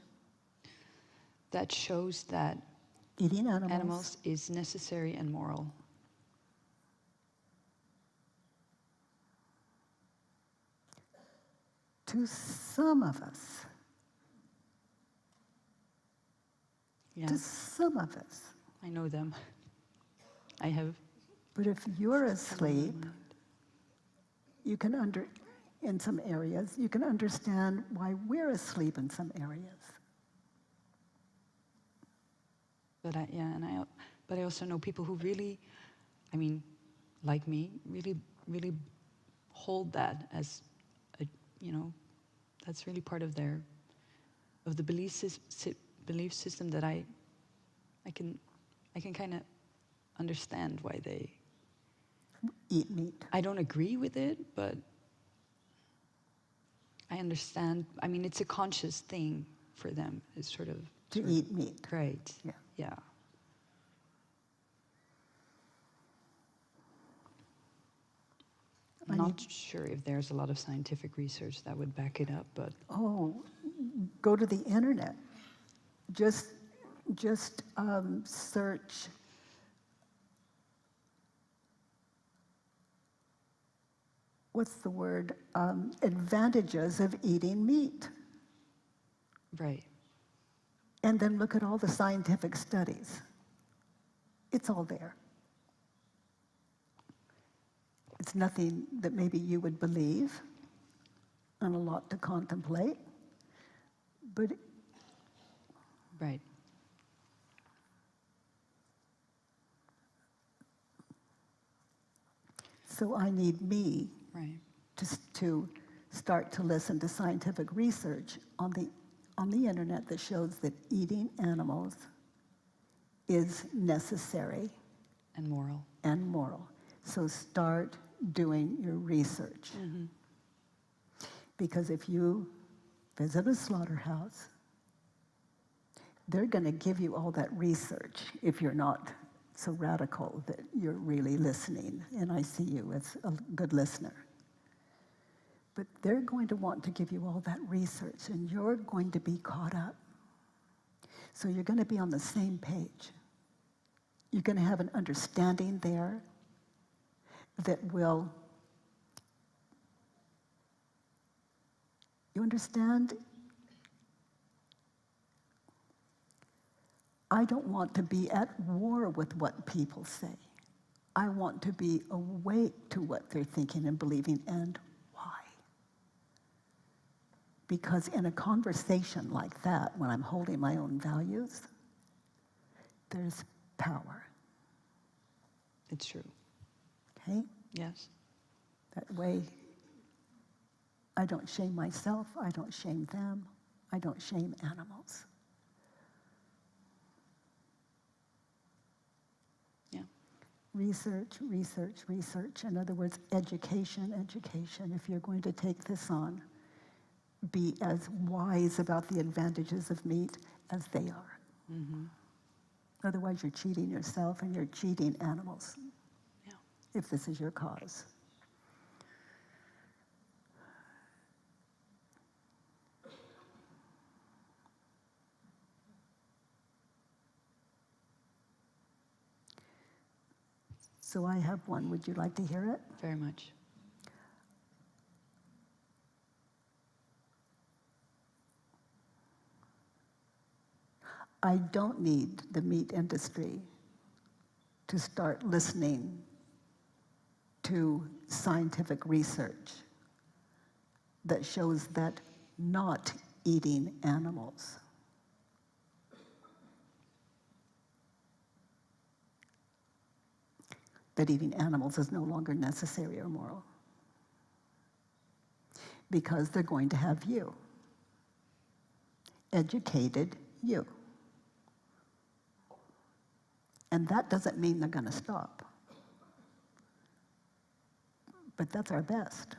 that shows that eating animals is necessary and moral. To some of us. Yeah, To some of us. I know them. I have. But if you're asleep, you can in some areas, you can understand why we're asleep in some areas. But I also know people who really, I mean, like me, really, really hold that as a, that's really part of the belief system that I can kind of understand why they eat meat. I don't agree with it, but I understand. I mean, it's a conscious thing for them. It's sort of Eat meat. Right. Yeah. Yeah. I'm not sure if there's a lot of scientific research that would back it up, but Go to the internet. Just search what's the word? Advantages of eating meat. right. And then look at all the scientific studies. It's all there. It's nothing that maybe you would believe, and a lot to contemplate, but Right. so I need me Right. to start to listen to scientific research on the internet that shows that eating animals is necessary And moral. and moral. So start doing your research. Mm-hmm. Because if you visit a slaughterhouse, they're going to give you all that research if you're not so radical that you're really listening. And I see you as a good listener. But they're going to want to give you all that research, and you're going to be caught up. So you're going to be on the same page. You're going to have an understanding there that will, you understand? I don't want to be at war with what people say. I want to be awake to what they're thinking and believing and why. Because in a conversation like that, when I'm holding my own values, there's power. It's true. Okay? Yes. That way, I don't shame myself, I don't shame them, I don't shame animals. Yeah. Research, research, research. In other words, education, education. If you're going to take this on, be as wise about the advantages of meat as they are. Mm-hmm. Otherwise, you're cheating yourself and you're cheating animals, Yeah. if this is your cause. So I have one. Would you like to hear it? Very much. I don't need the meat industry to start listening to scientific research that shows that not eating animals that eating animals is no longer necessary or moral. Because they're going to have you. educated you. And that doesn't mean they're going to stop. But that's our best.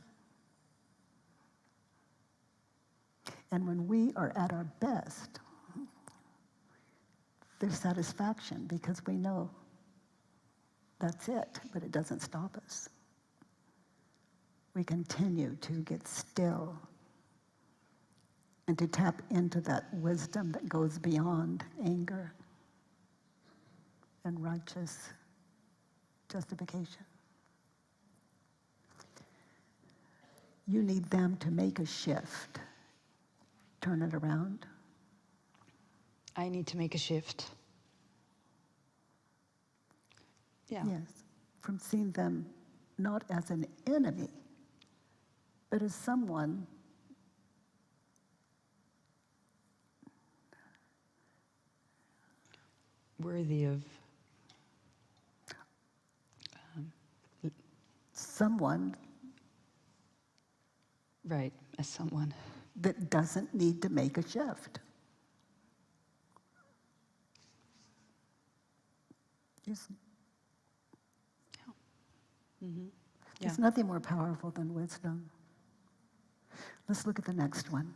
And when we are at our best, there's satisfaction because we know that's it, but it doesn't stop us. We continue to get still and to tap into that wisdom that goes beyond anger and righteous justification. You need them to make a shift, turn it around. I need to make a shift. Yeah. Yes, from seeing them not as an enemy, but as someone Worthy of someone right, as someone. that doesn't need to make a shift. Yes. Mm-hmm. Yeah. There's nothing more powerful than wisdom. Let's look at the next one.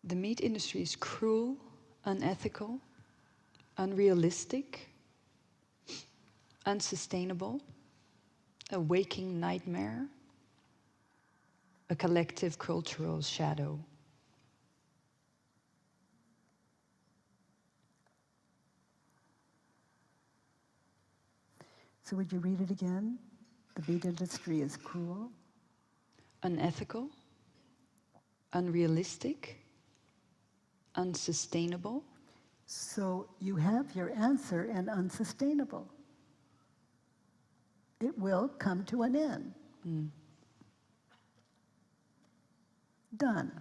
The meat industry is cruel, unethical, unrealistic, unsustainable, a waking nightmare, a collective cultural shadow. So would you read it again? The meat industry is cruel, Unethical, unrealistic, unsustainable. so you have your answer in unsustainable. It will come to an end. Mm. Done.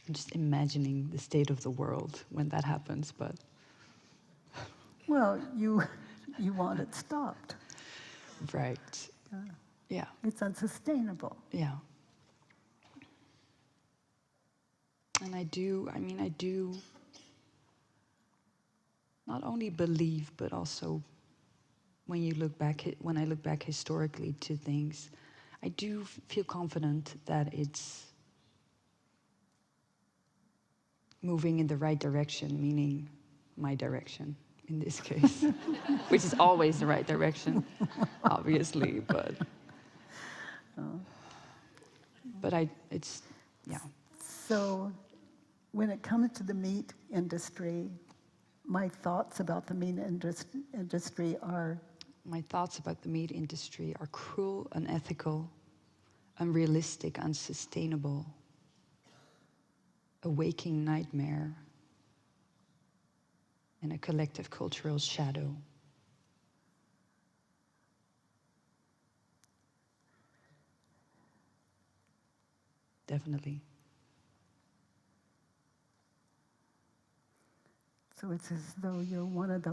I'm just imagining the state of the world when that happens, but Well, you want it stopped. right. Yeah, It's unsustainable. yeah. And I do not only believe, but also when I look back historically to things, I do feel confident that it's moving in the right direction, meaning my direction in this case, which is always the right direction, obviously, but it's, yeah. So when it comes to the meat industry, my thoughts about the meat industry are My thoughts about the meat industry are cruel, unethical, unrealistic, unsustainable, a waking nightmare, and a collective cultural shadow. Definitely. so it's as though you're one of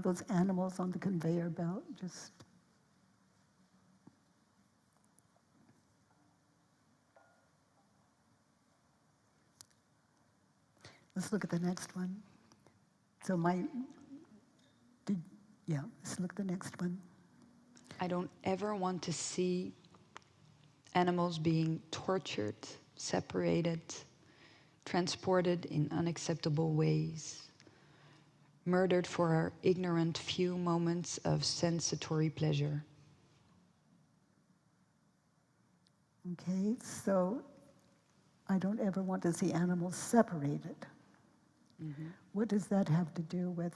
those animals on the conveyor belt, just let's look at the next one. So let's look at the next one. I don't ever want to see animals being tortured, separated, transported in unacceptable ways, murdered for our ignorant few moments of sensatory pleasure. Okay, so I don't ever want to see animals separated. Mm-hmm. What does that have to do with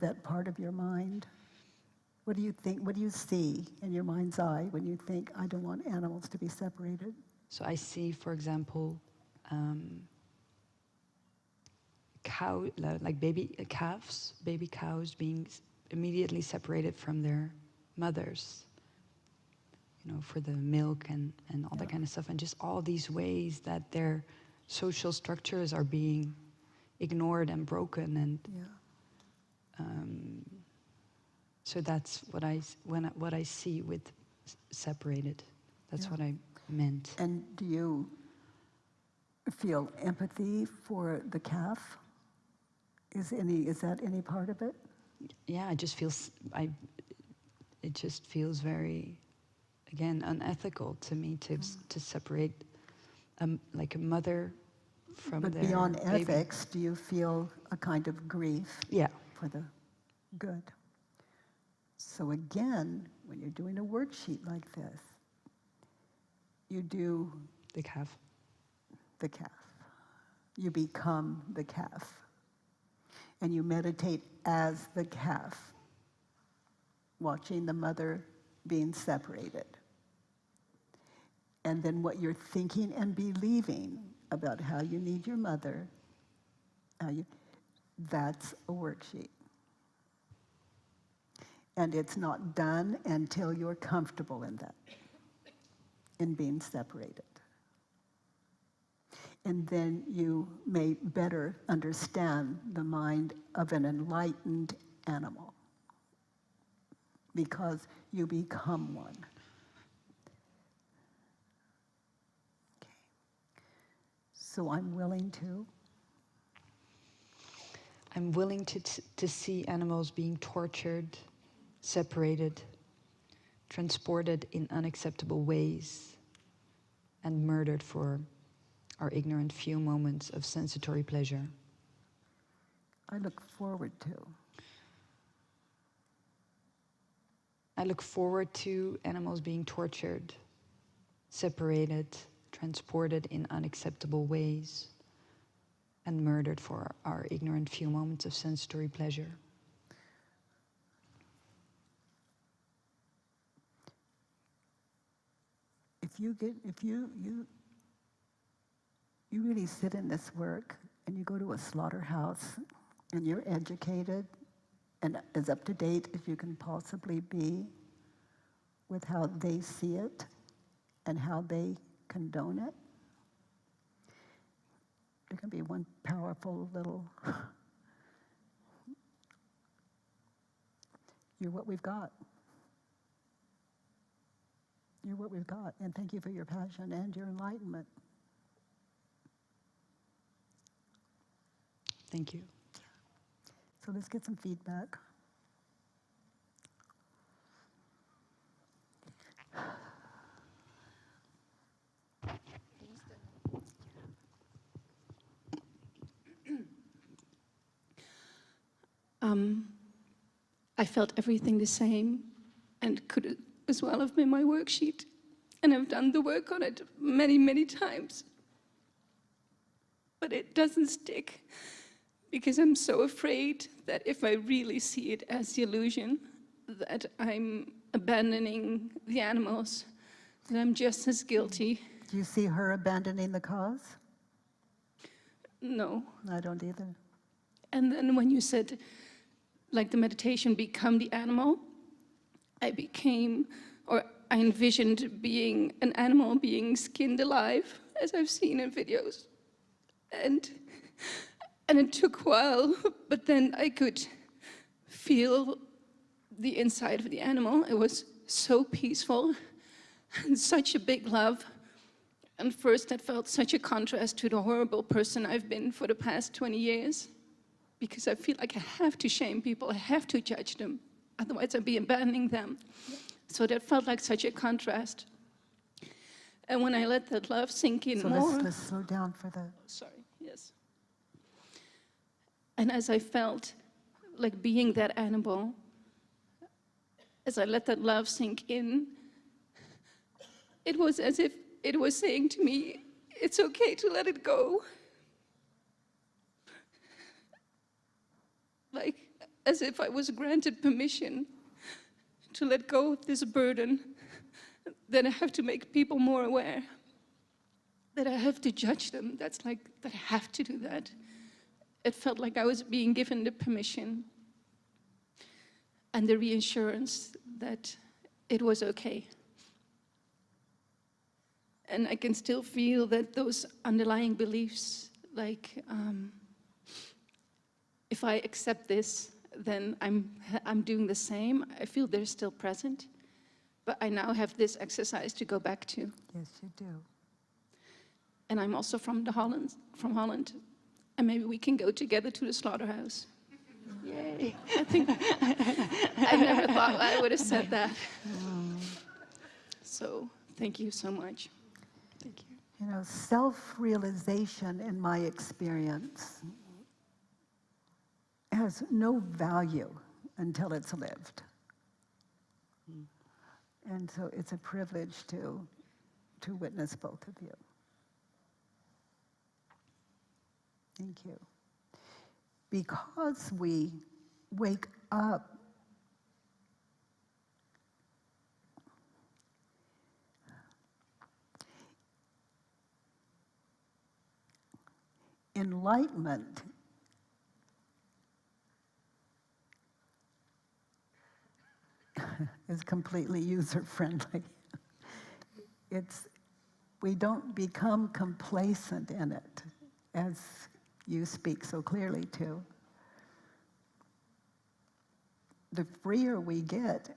that part of your mind? What do you think? What do you see in your mind's eye when you think, I don't want animals to be separated? So I see, for example, baby cows being immediately separated from their mothers for the milk and all that Yeah. kind of stuff, and just all these ways that their social structures are being ignored and broken, and Yeah. so that's what I see with separated. That's Yeah. what I meant. And do you feel empathy for the calf? Is that any part of it? Yeah, it just feels very, again, unethical to me to separate like a mother from But their beyond baby. ethics, do you feel a kind of grief Yeah. for the good? So again, when you're doing a worksheet like this, you do The calf. the calf. You become the calf. And you meditate as the calf, watching the mother being separated. And then what you're thinking and believing about how you need your mother, that's a worksheet. And it's not done until you're comfortable in that, in being separated. And then you may better understand the mind of an enlightened animal, because you become one. Okay. So I'm willing to see animals being tortured, separated, transported in unacceptable ways, and murdered for our ignorant few moments of sensatory pleasure. I look forward to. I look forward to animals being tortured, separated, transported in unacceptable ways, and murdered for our ignorant few moments of sensory pleasure. If you really sit in this work and you go to a slaughterhouse and you're educated and as up to date as you can possibly be with how they see it and how they condone it, there can be one powerful little, you're what we've got. You're what we've got. And thank you for your passion and your enlightenment. Thank you. So let's get some feedback. I felt everything the same and could as well have been my worksheet. And I've done the work on it many, many times. But it doesn't stick because I'm so afraid that if I really see it as the illusion, that I'm abandoning the animals, that I'm just as guilty. Do you see her abandoning the cause? No. I don't either. And then when you said, like the meditation, become the animal, I envisioned being an animal being skinned alive, as I've seen in videos. And it took a while, but then I could feel the inside of the animal. It was so peaceful and such a big love. And first, it felt such a contrast to the horrible person I've been for the past 20 years. Because I feel like I have to shame people, I have to judge them, otherwise I'd be abandoning them. So that felt like such a contrast. And when I let that love sink in So more... let's slow down for the... Sorry, yes. And as I felt like being that animal, as I let that love sink in, it was as if it was saying to me, it's okay to let it go. Like, as if I was granted permission to let go of this burden, that I have to make people more aware, that I have to judge them, that I have to do that. It felt like I was being given the permission and the reassurance that it was okay. And I can still feel that those underlying beliefs, like, if I accept this, then I'm doing the same. I feel they're still present. But I now have this exercise to go back to. Yes, you do. And I'm also from Holland. And maybe we can go together to the slaughterhouse. Yay. I think I never thought I would have said that. So thank you so much. Thank you. You know, self-realization, in my experience, has no value until it's lived. And so it's a privilege to witness both of you. Thank you. Because we wake up enlightenment is completely user-friendly. We don't become complacent in it, as you speak so clearly to. The freer we get,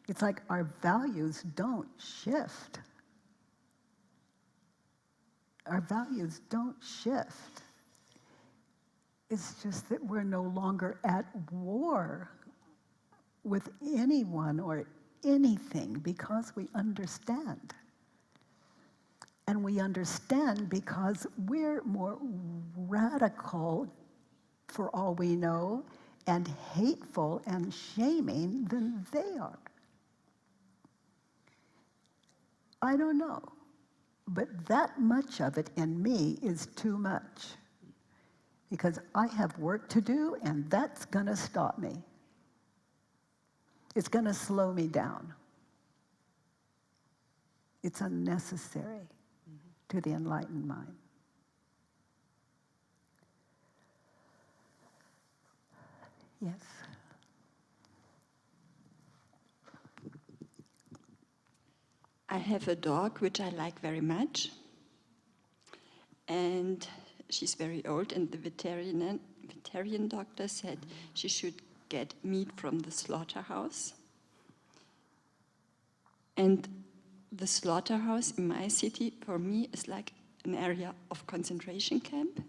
it's like our values don't shift. Our values don't shift. It's just that we're no longer at war with anyone or anything because we understand. And we understand because we're more radical, for all we know, and hateful and shaming than they are. I don't know, but that much of it in me is too much, because I have work to do, and that's going to stop me. It's going to slow me down. It's unnecessary to the enlightened mind. Yes. I have a dog which I like very much, and she's very old, and the veterinarian doctor said she should get meat from the slaughterhouse. And the slaughterhouse in my city, for me, is like an area of concentration camp.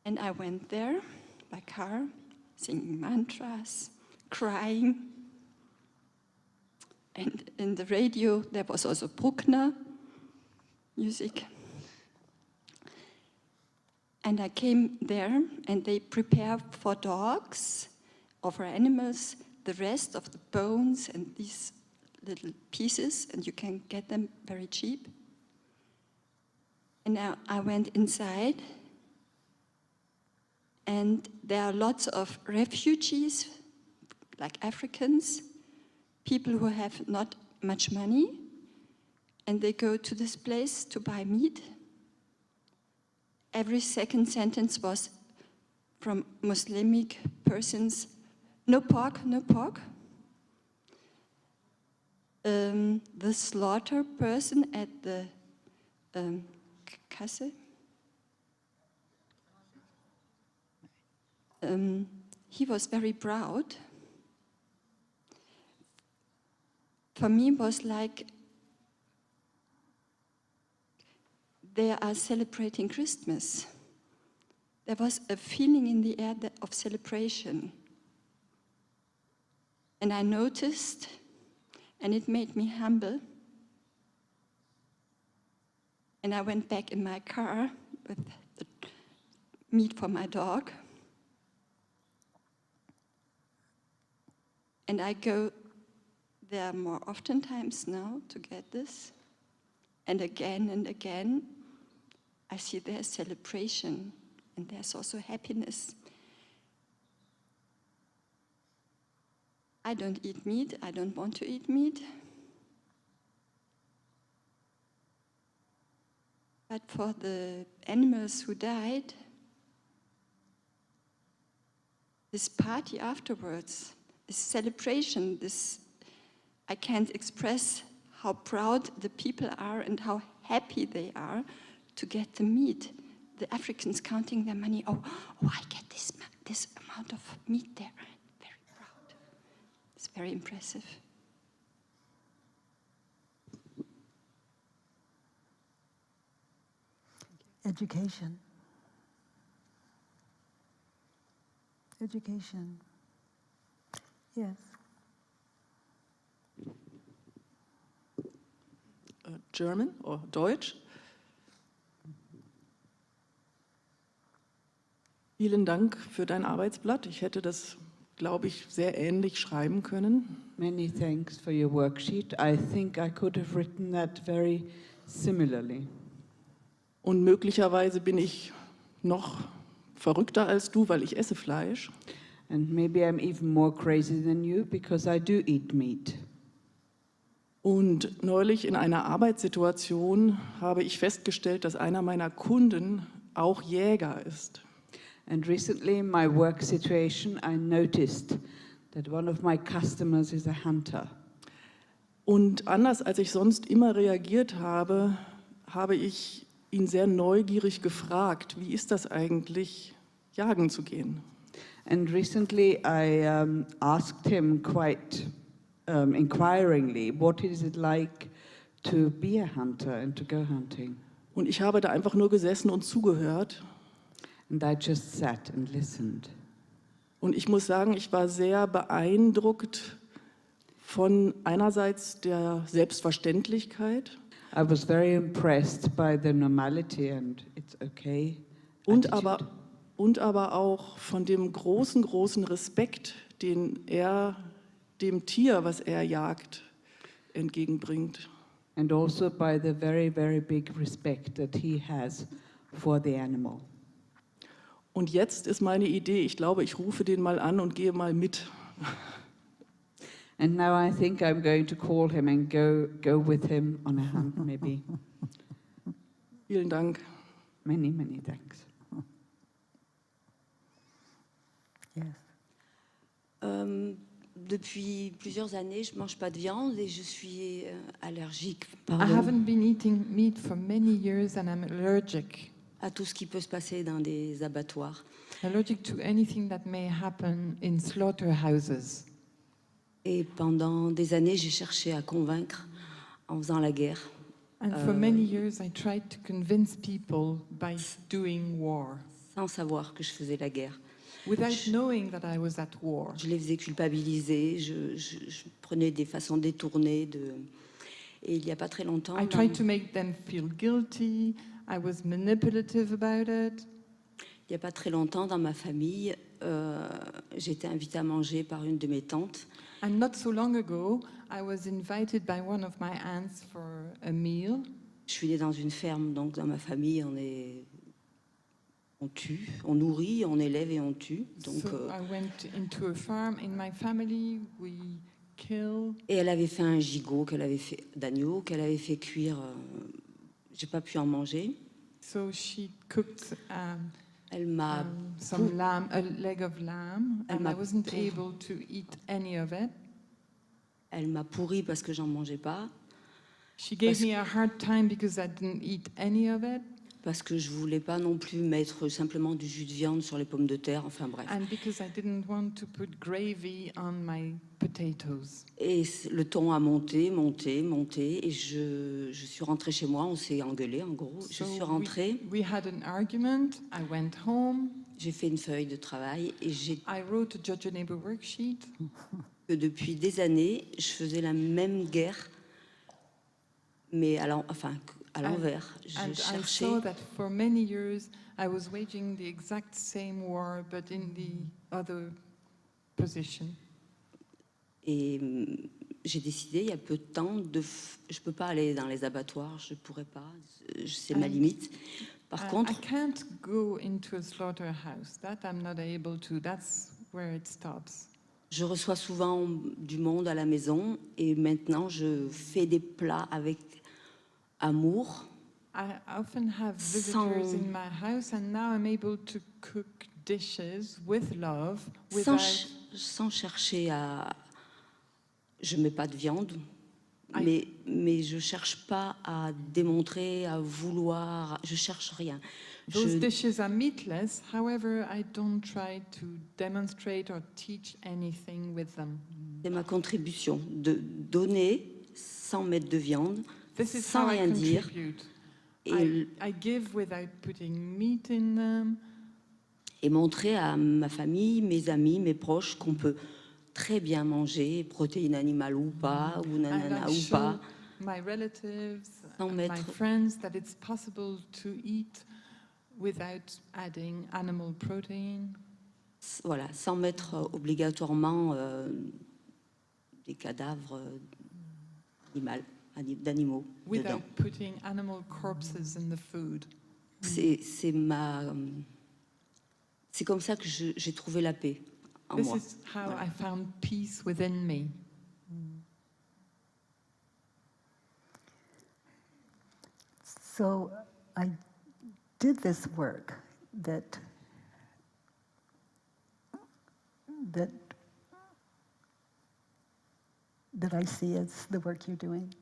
And I went there by car, singing mantras, crying. And in the radio, there was also Bruckner music. And I came there, and they prepare for dogs or for animals the rest of the bones and these little pieces, and you can get them very cheap. And now I went inside, and there are lots of refugees, like Africans, people who have not much money, and they go to this place to buy meat. Every second sentence was from Muslimic persons, no pork, no pork. The slaughter person at the Kasse, he was very proud. For me, it was like they are celebrating Christmas. There was a feeling in the air of celebration. And I noticed, and it made me humble. And I went back in my car with the meat for my dog. And I go there more often times now to get this. And again, I see there's celebration, and there's also happiness. I don't eat meat. I don't want to eat meat. But for the animals who died, this party afterwards, this celebration, this, I can't express how proud the people are and how happy they are to get the meat. The Africans counting their money. Oh, I get this amount of meat there. Very proud. It's very impressive. Education. Education. Yes. German or Deutsch. Vielen Dank für dein Arbeitsblatt. Ich hätte das, glaube ich, sehr ähnlich schreiben können. Many thanks for your worksheet. I think I could have written that very similarly. Und möglicherweise bin ich noch verrückter als du, weil ich esse Fleisch. And maybe I'm even more crazy than you because I do eat meat. Und neulich in einer Arbeitssituation habe ich festgestellt, dass einer meiner Kunden auch Jäger ist. And recently in my work situation, I noticed that one of my customers is a hunter. Und anders als ich sonst immer reagiert habe, habe ich ihn sehr neugierig gefragt, wie ist das eigentlich, jagen zu gehen? And recently I asked him quite inquiringly, what is it like to be a hunter and to go hunting? Und ich habe da einfach nur gesessen und zugehört. And I just sat and listened. Und ich muss sagen, ich war sehr beeindruckt von einerseits der Selbstverständlichkeit I was very impressed by the normality and it's okay und attitude. aber auch von dem großen, großen Respekt, den er dem Tier, was er jagt, entgegenbringt. And also by the very, very big respect that he has for the animal. Und jetzt ist meine Idee, ich glaube, ich rufe den mal an und gehe mal mit. And now I think I'm going to call him and go with him on a hunt, maybe. Vielen Dank. Many, many thanks. Yes. Depuis plusieurs années, je ne mange pas de viande et je suis allergique I haven't been eating meat for many years and I'm allergic. à tout ce qui peut se passer dans des abattoirs. Allergic to anything that may happen in slaughterhouses. Et pendant des années, j'ai cherché à convaincre en faisant la guerre. And for many years I tried to convince people by doing war, Sans savoir que je faisais la guerre. without knowing that I was at war. Je les faisais culpabiliser, je prenais des façons détournées de... Et il n'y a pas très longtemps, I tried to make them feel guilty. I was manipulative about it. il n'y a pas très longtemps, dans ma famille, j'ai été invitée à manger par une de mes tantes. And not so long ago, I was invited by one of my aunts for a meal. Je suis née dans une ferme, donc dans ma famille, on tue, on nourrit, on élève et on tue. Donc, So I went into a farm. In my family, we kill. et elle avait fait un gigot d'agneau qu'elle avait fait cuire. J'ai pas pu en manger. So she cooked Elle m'a some lamb, a leg of lamb, Elle and m'a I wasn't pour- able to eat any of it. elle m'a pourri parce que j'en mangeais pas, She gave Parce- me a hard time because I didn't eat any of it, parce que je voulais pas non plus mettre simplement du jus de viande sur les pommes de terre. Enfin bref. and because I didn't want to put gravy on my potatoes. Et le ton a monté, et je suis rentrée chez moi. On s'est engueulé en gros. Je So suis rentrée, we had an argument. I went home. j'ai fait une feuille de travail et j'ai I wrote a Judge a Neighbor worksheet. que depuis des années, je faisais la même guerre, mais à l'envers. Je And I cherchais, saw that for many years I was waging the exact same war, but in the other position. et j'ai décidé il y a peu de temps je peux pas aller dans les abattoirs, je pourrais pas, c'est ma And- limite. Par I contre, can't go into a slaughterhouse. That I'm not able to. That's where it stops. je reçois souvent du monde à la maison et maintenant je fais des plats avec amour. I often have visitors Sans- in my house, and now I'm able to cook dishes with love, Sans, without. sans chercher à... Je mets pas de viande, I- mais mais je cherche pas à démontrer, à vouloir, je cherche rien. Those dishes are meatless, however, I don't try to demonstrate or teach anything with them. C'est ma contribution, de donner sans mettre de viande, This is sans how I rien dire. contribute. Et, I give without putting meat in them. et montrer à ma famille, mes amis, mes proches qu'on peut très bien manger, protéines animales ou pas, ou And nanana I ou show pas, my relatives Sans and my mettre- friends that it's possible to eat without adding animal protein. voilà, sans mettre obligatoirement des cadavres d'animaux dedans. Without putting animal corpses in the food. C'est comme ça que j'ai trouvé la paix en This moi. is how Voilà. I found peace within me. So I did this work that I see as the work you're doing.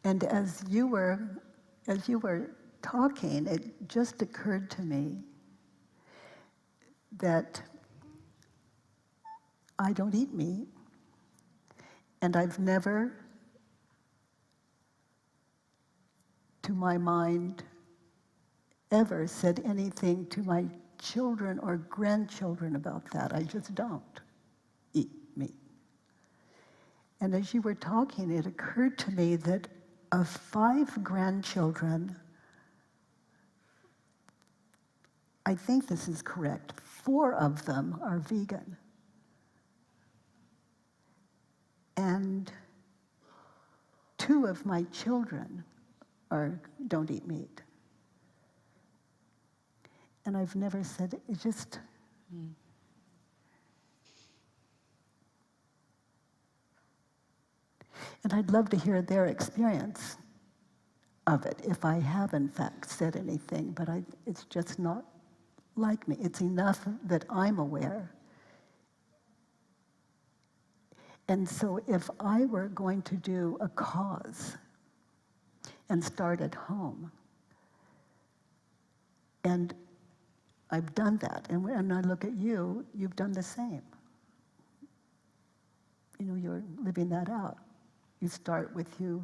And as you were talking, it just occurred to me that I don't eat meat, and I've never, to my mind, ever said anything to my children or grandchildren about that. I just don't eat meat. And as you were talking, it occurred to me that of 5 grandchildren, I think this is correct, 4 of them are vegan. And 2 of my children don't eat meat. And I've never said, it just... And I'd love to hear their experience of it, if I have in fact said anything, but it's just not like me. It's enough that I'm aware. And so if I were going to do a cause and start at home, and I've done that, and when I look at you, you've done the same. You know, you're living that out. You start with you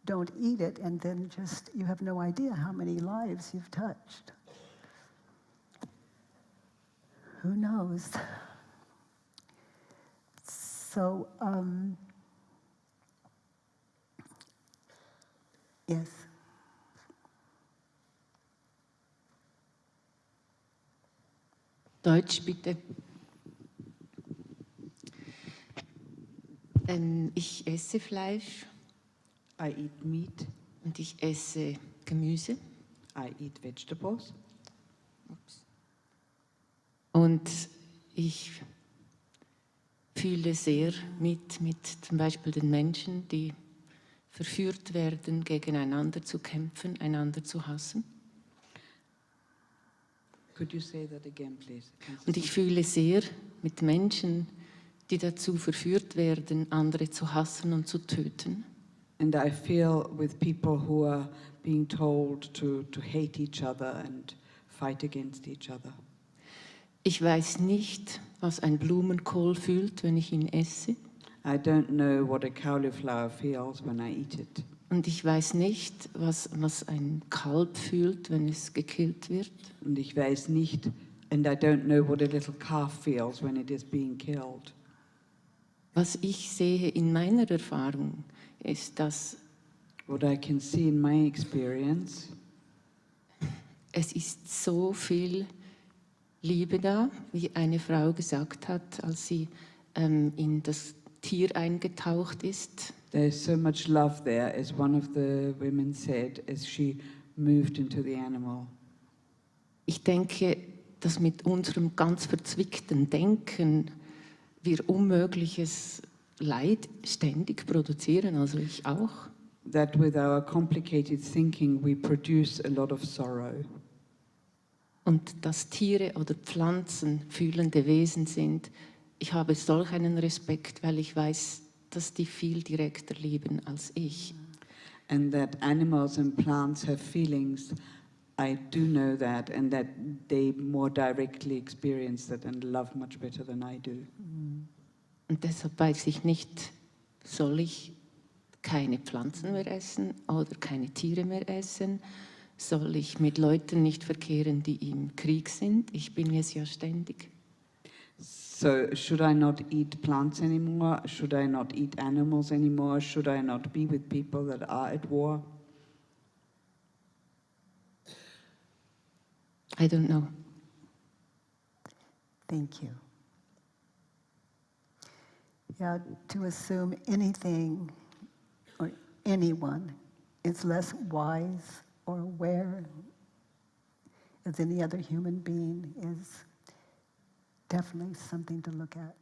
don't eat it, and then just, you have no idea how many lives you've touched. Who knows? So, yes. Deutsch, bitte. Ich esse Fleisch I eat meat. und ich esse Gemüse. I eat vegetables. Ups. Und ich fühle sehr mit zum Beispiel den Menschen, die verführt werden, gegeneinander zu kämpfen, einander zu hassen. Could you say that again, please? Und ich fühle sehr mit Menschen, die dazu verführt werden, andere zu hassen und zu töten. And I feel with people who are being told to hate each other and fight against each other. Ich weiß nicht, was ein Blumenkohl fühlt, wenn ich ihn esse. I don't know what a cauliflower feels when I eat it. Und ich weiß nicht, was ein Kalb fühlt, wenn es gekillt wird. Und ich weiß nicht, and I don't know what a little calf feels when it is being killed. Was ich sehe in meiner Erfahrung ist, dass What I can see in my experience, es ist so viel Liebe da, wie eine Frau gesagt hat, als sie in das Tier eingetaucht ist. there is so much love there, as one of the women said, as she moved into the animal. Ich denke, dass mit unserem ganz verzwickten Denken wir unmögliches Leid ständig produzieren, also ich auch. That with our complicated thinking, we produce a lot of sorrow. Und dass Tiere oder Pflanzen fühlende Wesen sind, ich habe solch einen Respekt, weil ich weiß, dass die viel direkter lieben als ich. And that animals and plants have feelings, I do know that, and that they more directly experience that and love much better than I do. Und deshalb weiß ich nicht, soll ich keine Pflanzen mehr essen oder keine Tiere mehr essen? Soll ich mit Leuten nicht verkehren, die im Krieg sind? Ich bin es ja ständig. So should I not eat plants anymore? Should I not eat animals anymore? Should I not be with people that are at war? I don't know. Thank you. Yeah, to assume anything or anyone is less wise or aware as any other human being is definitely something to look at.